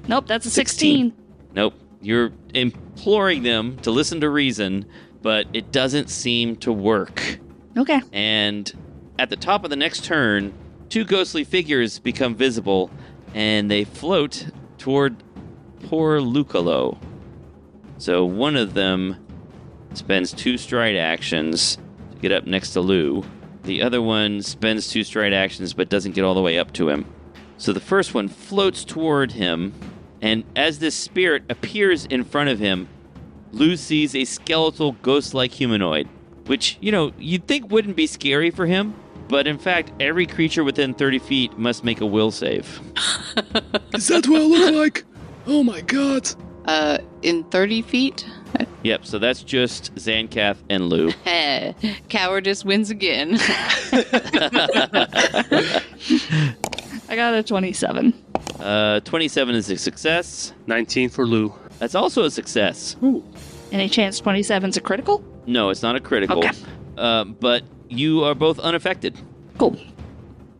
Nope, that's a 16. Nope. You're imploring them to listen to reason, but it doesn't seem to work. Okay. And at the top of the next turn, 2 ghostly figures become visible, and they float toward poor Lucalo. So one of them spends 2 stride actions to get up next to Lou. The other one spends 2 stride actions but doesn't get all the way up to him. So the first one floats toward him, and as this spirit appears in front of him, Lou sees a skeletal ghost-like humanoid, which, you'd think wouldn't be scary for him, but in fact, every creature within 30 feet must make a will save. Is that what I look like? Oh my god. In 30 feet? Yep, so that's just Zancath and Lou. Cowardice wins again. I got a 27. 27 is a success. 19 for Lou. That's also a success. Any chance 27's a critical? No, it's not a critical. Okay. But you are both unaffected. Cool.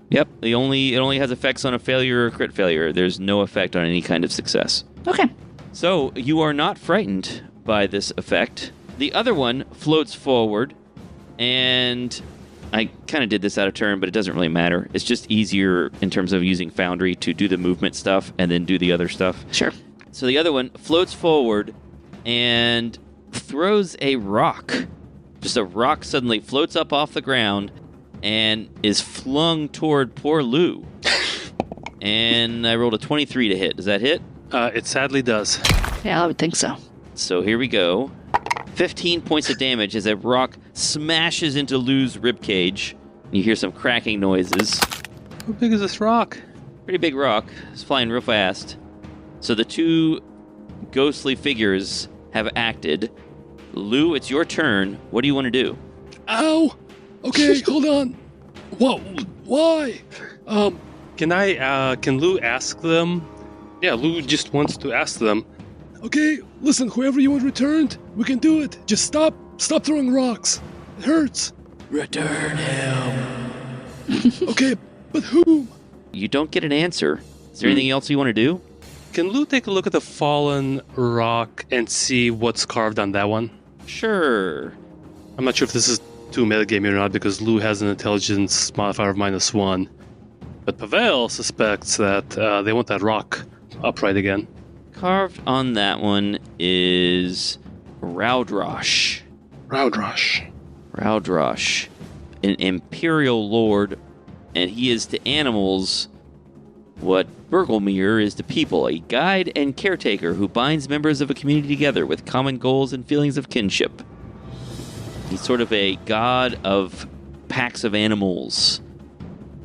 Yep, it only has effects on a failure or crit failure. There's no effect on any kind of success. Okay. So you are not frightened by this effect. The other one floats forward, and I kind of did this out of turn, but it doesn't really matter. It's just easier in terms of using Foundry to do the movement stuff and then do the other stuff. Sure. So the other one floats forward and throws a rock. Just a rock suddenly floats up off the ground and is flung toward poor Lou. And I rolled a 23 to hit. Does that hit? It sadly does. Yeah, I would think so. So here we go. 15 points of damage as a rock smashes into Lou's ribcage. You hear some cracking noises. How big is this rock? Pretty big rock. It's flying real fast. So the two ghostly figures have acted. Lou, it's your turn. What do you want to do? Ow! Okay, hold on. Whoa, why? Can Lou ask them? Yeah, Lou just wants to ask them. Okay, listen, whoever you want returned, we can do it. Just stop throwing rocks. It hurts. Return him. Okay, but whom? You don't get an answer. Is there anything else you want to do? Can Lou take a look at the fallen rock and see what's carved on that one? Sure. I'm not sure if this is too metagamey or not because Lou has an intelligence modifier of -1. But Pavel suspects that they want that rock upright again. Carved on that one is Raudrosh. Raudrosh, an imperial lord, and he is to animals what Bergelmir is to people, a guide and caretaker who binds members of a community together with common goals and feelings of kinship. He's sort of a god of packs of animals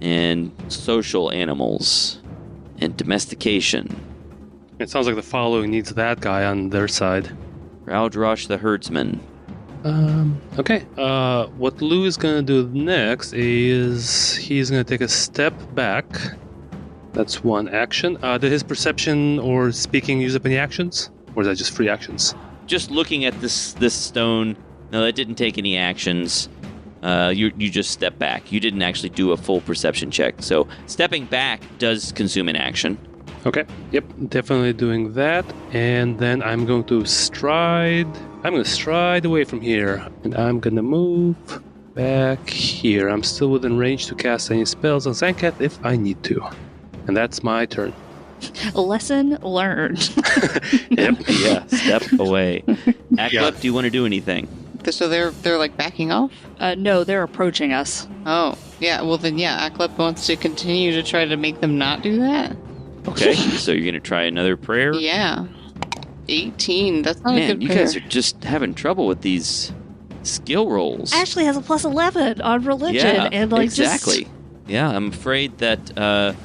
and social animals and domestication. It sounds like the following needs that guy on their side. Raudrosh the herdsman. Okay. What Lou is gonna do next is he's gonna take a step back. That's one action. Did his perception or speaking use up any actions? Or is that just free actions? Just looking at this stone, no, that didn't take any actions. You just step back. You didn't actually do a full perception check. So stepping back does consume an action. Okay. Yep. Definitely doing that. And then I'm going to stride. I'm going to stride away from here. And I'm going to move back here. I'm still within range to cast any spells on Sandcat if I need to. And that's my turn. Lesson learned. Yep. Yeah, step away. Aklep, do you want to do anything? So they're like backing off? No, they're approaching us. Oh, yeah. Well then, yeah. Aklep wants to continue to try to make them not do that. Okay, so you're going to try another prayer? Yeah. 18. That's not a Man, good you prayer. guys are just having trouble with these skill rolls. Ashley has a plus 11 on religion. Yeah, and like exactly. Yeah, I'm afraid that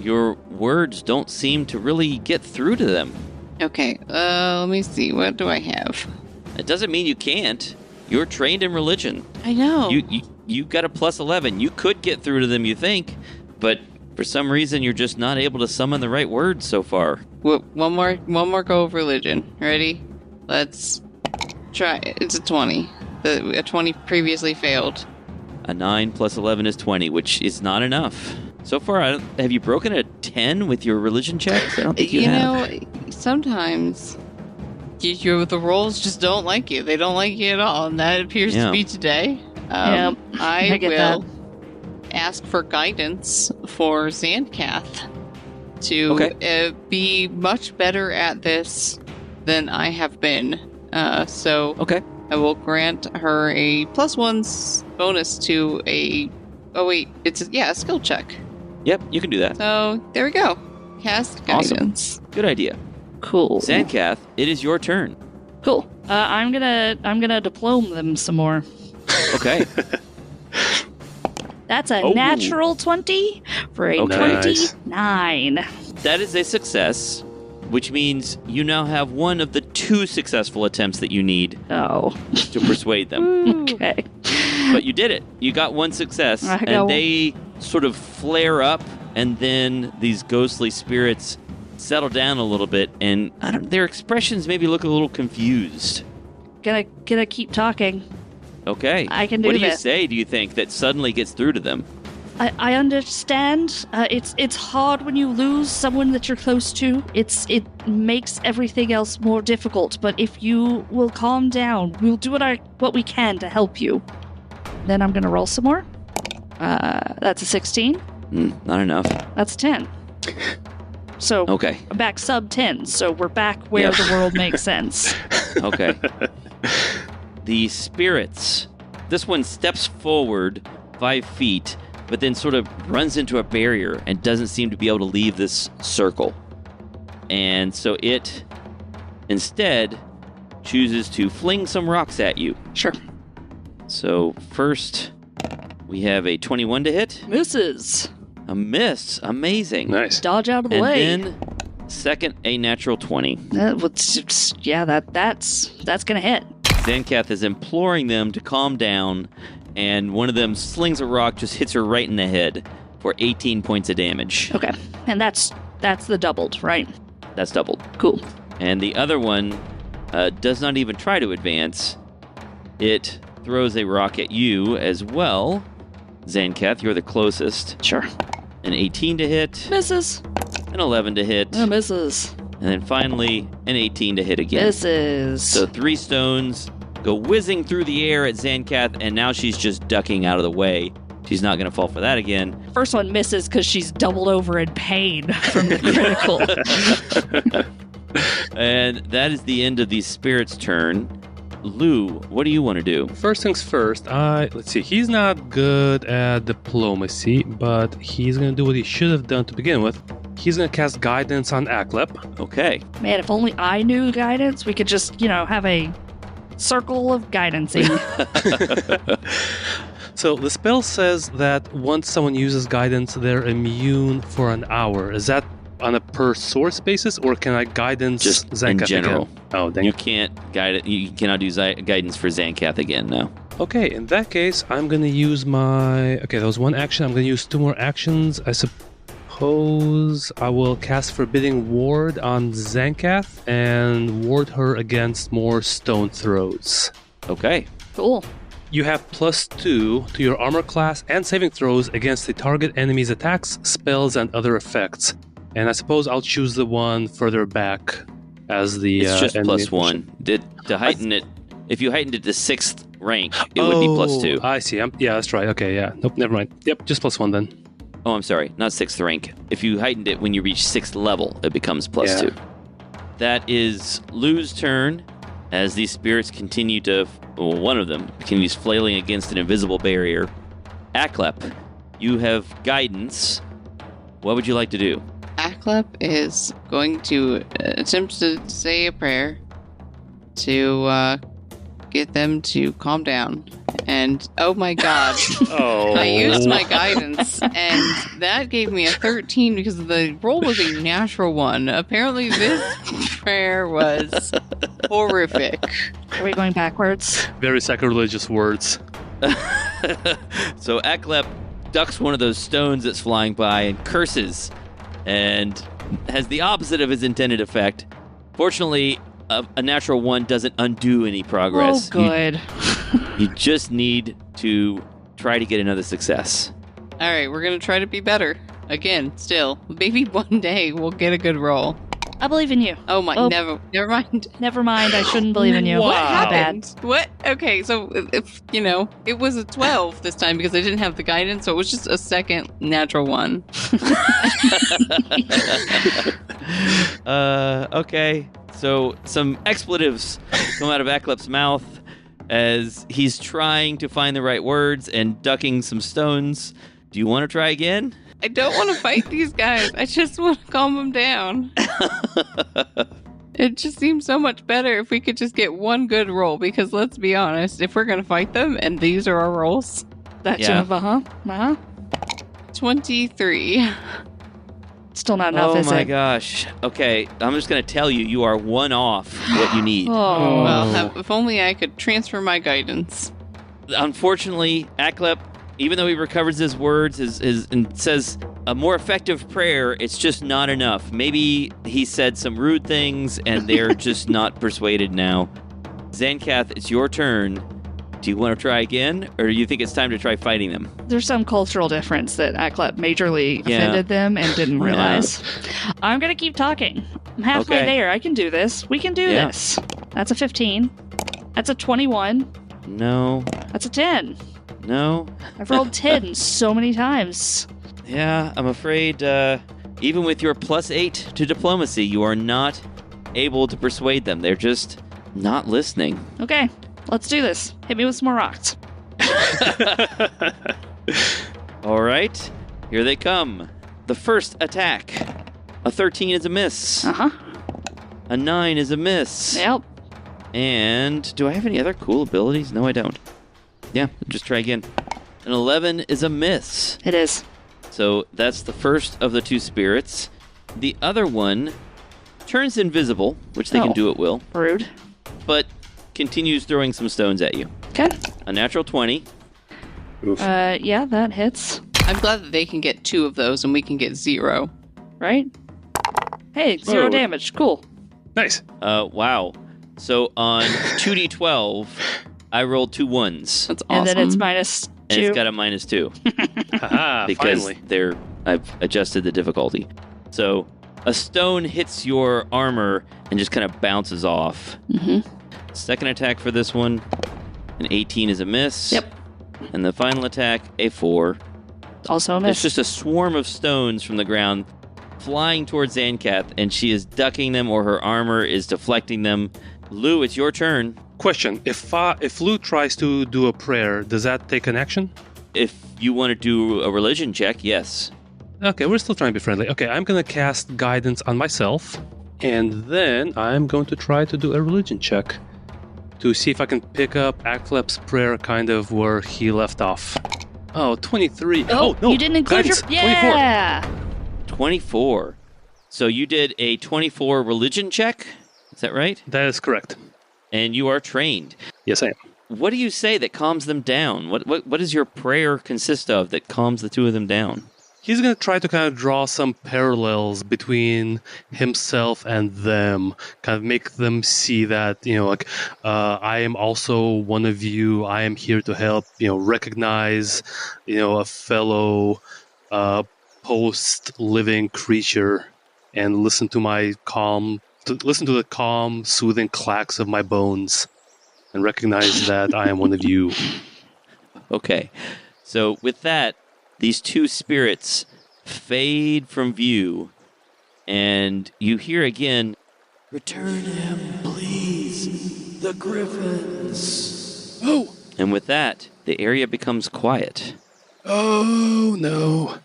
your words don't seem to really get through to them. Okay. Let me see. What do I have? It doesn't mean you can't. You're trained in religion. I know. You got a plus 11. You could get through to them, you think, but for some reason you're just not able to summon the right words so far. One more go of religion. Ready? Let's try. It's a 20. A 20 previously failed. A 9 plus 11 is 20, which is not enough. So far, have you broken a 10 with your religion checks? I don't think you have. You know, sometimes the rolls just don't like you. They don't like you at all, and that appears to be today. I get will that. ask for guidance for Sandcath to be much better at this than I have been. So Okay. I will grant her a +1 bonus to a... Oh wait, it's a skill check. Yep, you can do that. So there we go. Cast Awesome. guidance. Good idea. Cool. Sandcath, it is your turn. Cool. I'm gonna diplome them some more. Okay. That's a Oh. natural 20 for a Nice. 29. That is a success, which means you now have one of the 2 successful attempts that you need Oh. to persuade them. Okay. But you did it. You got one success, I got and they sort of flare up, and then these ghostly spirits settle down a little bit, and their expressions maybe look a little confused. Gonna keep talking. Okay. I can do What do you that. say, do you think, that suddenly gets through to them? I understand. It's hard when you lose someone that you're close to. It makes everything else more difficult. But if you will calm down, we'll do what we can to help you. Then I'm gonna roll some more. That's a 16. Not enough. That's 10. So Okay. I'm back sub 10. So we're back where Yep. the world makes sense. Okay. The spirits. This one steps forward 5 feet, but then sort of runs into a barrier and doesn't seem to be able to leave this circle. And so it instead chooses to fling some rocks at you. Sure. So first, we have a 21 to hit. Misses. A miss. Amazing. Nice. Dodge out of the And way. then, second, a natural 20. That's gonna hit. Zancath is imploring them to calm down, and one of them slings a rock, just hits her right in the head for 18 points of damage. Okay, and that's the doubled, right? That's doubled. Cool. And the other one does not even try to advance. It throws a rock at you as well. Zancath, you're the closest. Sure. An 18 to hit, Misses. an 11 to hit, Misses. and then finally an 18 to hit again. Misses. So 3 stones go whizzing through the air at Zancath, and now she's just ducking out of the way. She's not going to fall for that again. First one misses because she's doubled over in pain from the critical. And that is the end of the spirit's turn. Lou, what do you want to do? First things first, let's see. He's not good at diplomacy, but he's going to do what he should have done to begin with. He's going to cast guidance on Aklep. Okay. Man, if only I knew guidance, we could just, have a circle of guidancing. So the spell says that once someone uses guidance, they're immune for an hour. Is that on a per source basis, or can I guidance Just Zancath in general. again? Oh, dang. You can't guide it. You cannot do guidance for Zancath again, no. Okay, in that case, I'm going to use my... Okay, that was one action. I'm going to use 2 more actions. I suppose I will cast Forbidding Ward on Zancath and ward her against more stone throws. Okay. Cool. You have +2 to your armor class and saving throws against the target enemy's attacks, spells, and other effects. And I suppose I'll choose the one further back as the It's just enemy. +1. To heighten it, if you heightened it to 6th rank, it would be +2. I see. Yeah, that's right. Okay, yeah. Nope, never mind. Yep, just +1 then. Oh, I'm sorry. Not 6th rank. If you heightened it when you reach 6th level, it becomes +2. That is Lou's turn as these spirits continue to... Well, one of them continues flailing against an invisible barrier. Aklep, you have guidance. What would you like to do? Aklep is going to attempt to say a prayer to get them to calm down. And oh my god, Oh. I used my guidance, and that gave me a 13 because the roll was a natural one. Apparently, this prayer was horrific. Are we going backwards? Very sacrilegious words. So Aklep ducks one of those stones that's flying by and curses and has the opposite of his intended effect. Fortunately, a natural 1 doesn't undo any progress. Oh, good. You just need to try to get another success. All right, we're gonna try to be better. Again, still, maybe one day we'll get a good roll. I believe in you. Oh my, Oh. never mind. Never mind, I shouldn't believe in you. What My bad. happened? What? Okay, so if it was a 12 this time because I didn't have the guidance, so it was just a second natural 1. Okay. So some expletives come out of Aklep's mouth as he's trying to find the right words and ducking some stones. Do you want to try again? I don't want to fight these guys. I just want to calm them down. It just seems so much better if we could just get one good roll, because let's be honest, if we're going to fight them and these are our rolls, That's Yeah. uh-huh. 23. Still not enough, Oh is my it? gosh. Okay, I'm just going to tell you, you are 1 off what you need. Oh. Well, if only I could transfer my guidance. Unfortunately, Aklep, even though he recovers his words and says a more effective prayer, it's just not enough. Maybe he said some rude things and they're just not persuaded now. Zancath, it's your turn. Do you want to try again, or do you think it's time to try fighting them? There's some cultural difference that Aklep majorly Yeah. offended them and didn't Yeah. realize. I'm going to keep talking. I'm halfway Okay. there. I can do this. We can do Yeah. this. That's a 15. That's a 21. No. That's a 10. No. I've rolled 10 so many times. Yeah, I'm afraid even with your +8 to diplomacy, you are not able to persuade them. They're just not listening. Okay, let's do this. Hit me with some more rocks. All right, here they come. The first attack. A 13 is a miss. Uh-huh. A 9 is a miss. Yep. And do I have any other cool abilities? No, I don't. Yeah, just try again. An 11 is a miss. It is. So that's the first of the two spirits. The other one turns invisible, which they can do at will, Rude. but continues throwing some stones at you. Okay. A natural 20. Oof. Yeah, that hits. I'm glad that they can get 2 of those and we can get 0. Right? Hey, 0 Whoa. damage. Cool. Nice. Wow. So on 2d12, I rolled 2 1s. That's awesome. And then it's minus 2. And it's got a -2 Haha, because finally. I've adjusted the difficulty. So a stone hits your armor and just kind of bounces off. Mm-hmm. Second attack for this one, an 18 is a miss. Yep. And the final attack, a 4. Also a There's miss. just a swarm of stones from the ground flying towards Zancath, and she is ducking them or her armor is deflecting them. Lou, it's your turn. Question: If Lou tries to do a prayer, does that take an action? If you want to do a religion check, yes. Okay, we're still trying to be friendly. Okay, I'm gonna cast guidance on myself, and then I'm going to try to do a religion check to see if I can pick up Aklep's prayer kind of where he left off. Oh, 23. Oh, no, you didn't include guidance, your... Yeah! 24. So you did a 24 religion check? Is that right? 24. That is correct. And you are trained. Yes, I am. What do you say that calms them down? What does your prayer consist of that calms the two of them down? He's going to try to kind of draw some parallels between himself and them, kind of make them see that, I am also one of you. I am here to help, recognize, a fellow post-living creature and listen to the calm, soothing clacks of my bones and recognize that I am one of you. Okay. So with that, these two spirits fade from view, and you hear again, "Return him, please, the griffins." Oh! And with that, the area becomes quiet. Oh, no.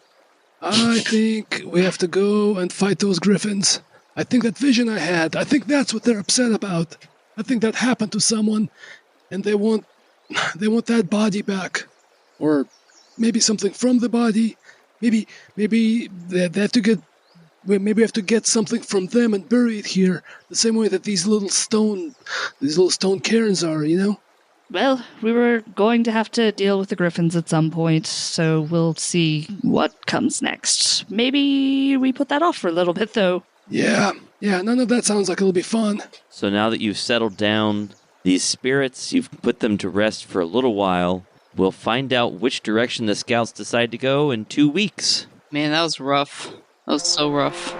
I think we have to go and fight those griffins. I think that vision I had, I think that's what they're upset about. I think that happened to someone, and they want that body back. Or maybe something from the body. Maybe they have to get. Maybe we have to get something from them and bury it here, the same way that these little stone cairns are. Well, we were going to have to deal with the griffins at some point, so we'll see what comes next. Maybe we put that off for a little bit, though. Yeah. None of that sounds like it'll be fun. So now that you've settled down, these spirits, you've put them to rest for a little while. We'll find out which direction the scouts decide to go in 2 weeks. Man, that was rough. That was so rough.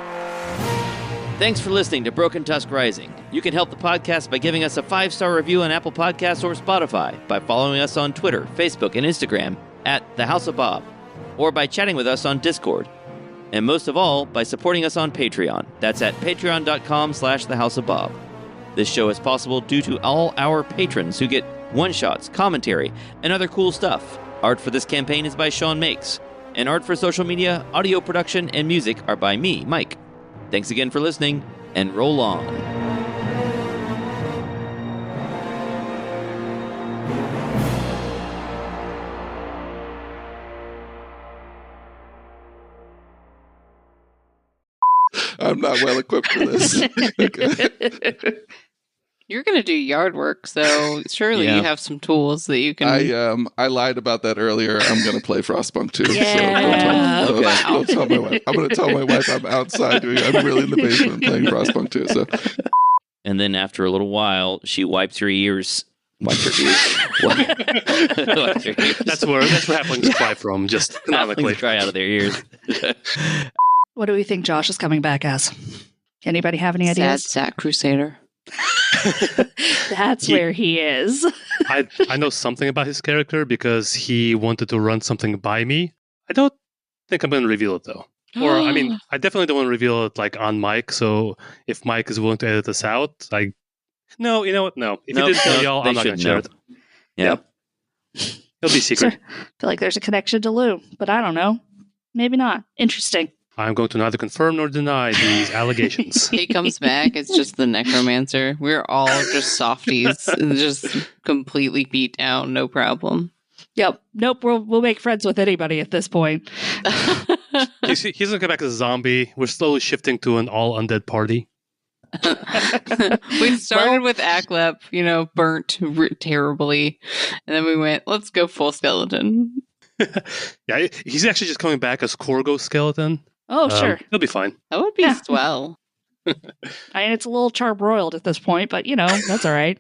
Thanks for listening to Broken Tusk Rising. You can help the podcast by giving us a 5-star review on Apple Podcasts or Spotify, by following us on Twitter, Facebook, and Instagram at The House of Bob, or by chatting with us on Discord. And most of all, by supporting us on Patreon. That's at patreon.com/thehouseofbob. This show is possible due to all our patrons who get one-shots, commentary, and other cool stuff. Art for this campaign is by Sean Makes, and art for social media, audio production, and music are by me, Mike. Thanks again for listening, and roll on. I'm not well equipped for this. Okay. You're going to do yard work, so surely Yeah. you have some tools that you can... I lied about that earlier. I'm going to play Frostpunk too. Yeah. So Okay. don't tell my wife. I'm going to tell my wife I'm outside I'm really in the basement playing Frostpunk too. So And then after a little while, she wipes her ears. Wipes her ears. Wipes her ears. That's where halflings fly from, just canonically. Halflings dry out of their ears. What do we think Josh is coming back as? Anybody have any Sad ideas? sack crusader. That's where he is. I know something about his character because he wanted to run something by me. I don't think I'm going to reveal it though. Or, I mean, I definitely don't want to reveal it like on mic. So if Mike is willing to edit this out, no, you know what? No. If Nope, he didn't tell no, y'all, they I'm not going to shouldn't share know. it. Yep. It'll be secret. I feel like there's a connection to Lou, but I don't know. Maybe not. Interesting. I'm going to neither confirm nor deny these allegations. He comes back, it's just the necromancer. We're all just softies, just completely beat down, no problem. Yep. Nope. We'll make friends with anybody at this point. He's gonna come back as a zombie. We're slowly shifting to an all undead party. We started with Aklep, burnt terribly. And then we went, let's go full skeleton. Yeah, he's actually just coming back as Corgo skeleton. Oh, sure. He'll be fine. That would be swell. I mean, it's a little charbroiled at this point, but, that's all right.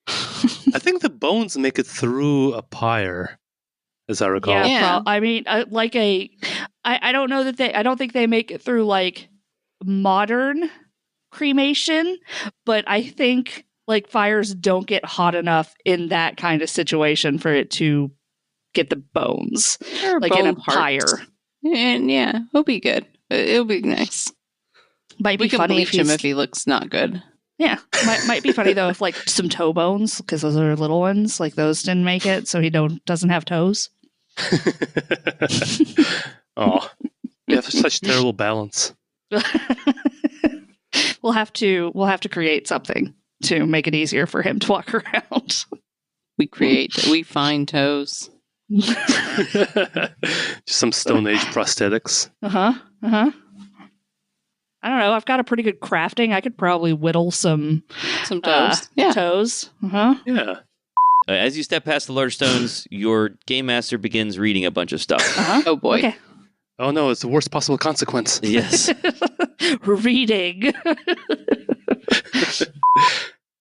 I think the bones make it through a pyre, as I recall. Yeah. I mean, I don't know that I don't think they make it through, like, modern cremation, but I think, like, fires don't get hot enough in that kind of situation for it to get the bones. Like in a pyre. And yeah, he'll be good. It'll be nice. Might be we can funny bleach him if he looks not good. Yeah, might be funny though if like some toe bones, because those are little ones, like those didn't make it, so he doesn't have toes. Oh, you have such terrible balance. We'll have to create something to make it easier for him to walk around. We find toes. Just some Stone Age prosthetics. I don't know. I've got a pretty good crafting. I could probably whittle some toes. Toes. Yeah. As you step past the large stones, your game master begins reading a bunch of stuff. Oh boy. Okay. Oh no, it's the worst possible consequence. Yes. Reading.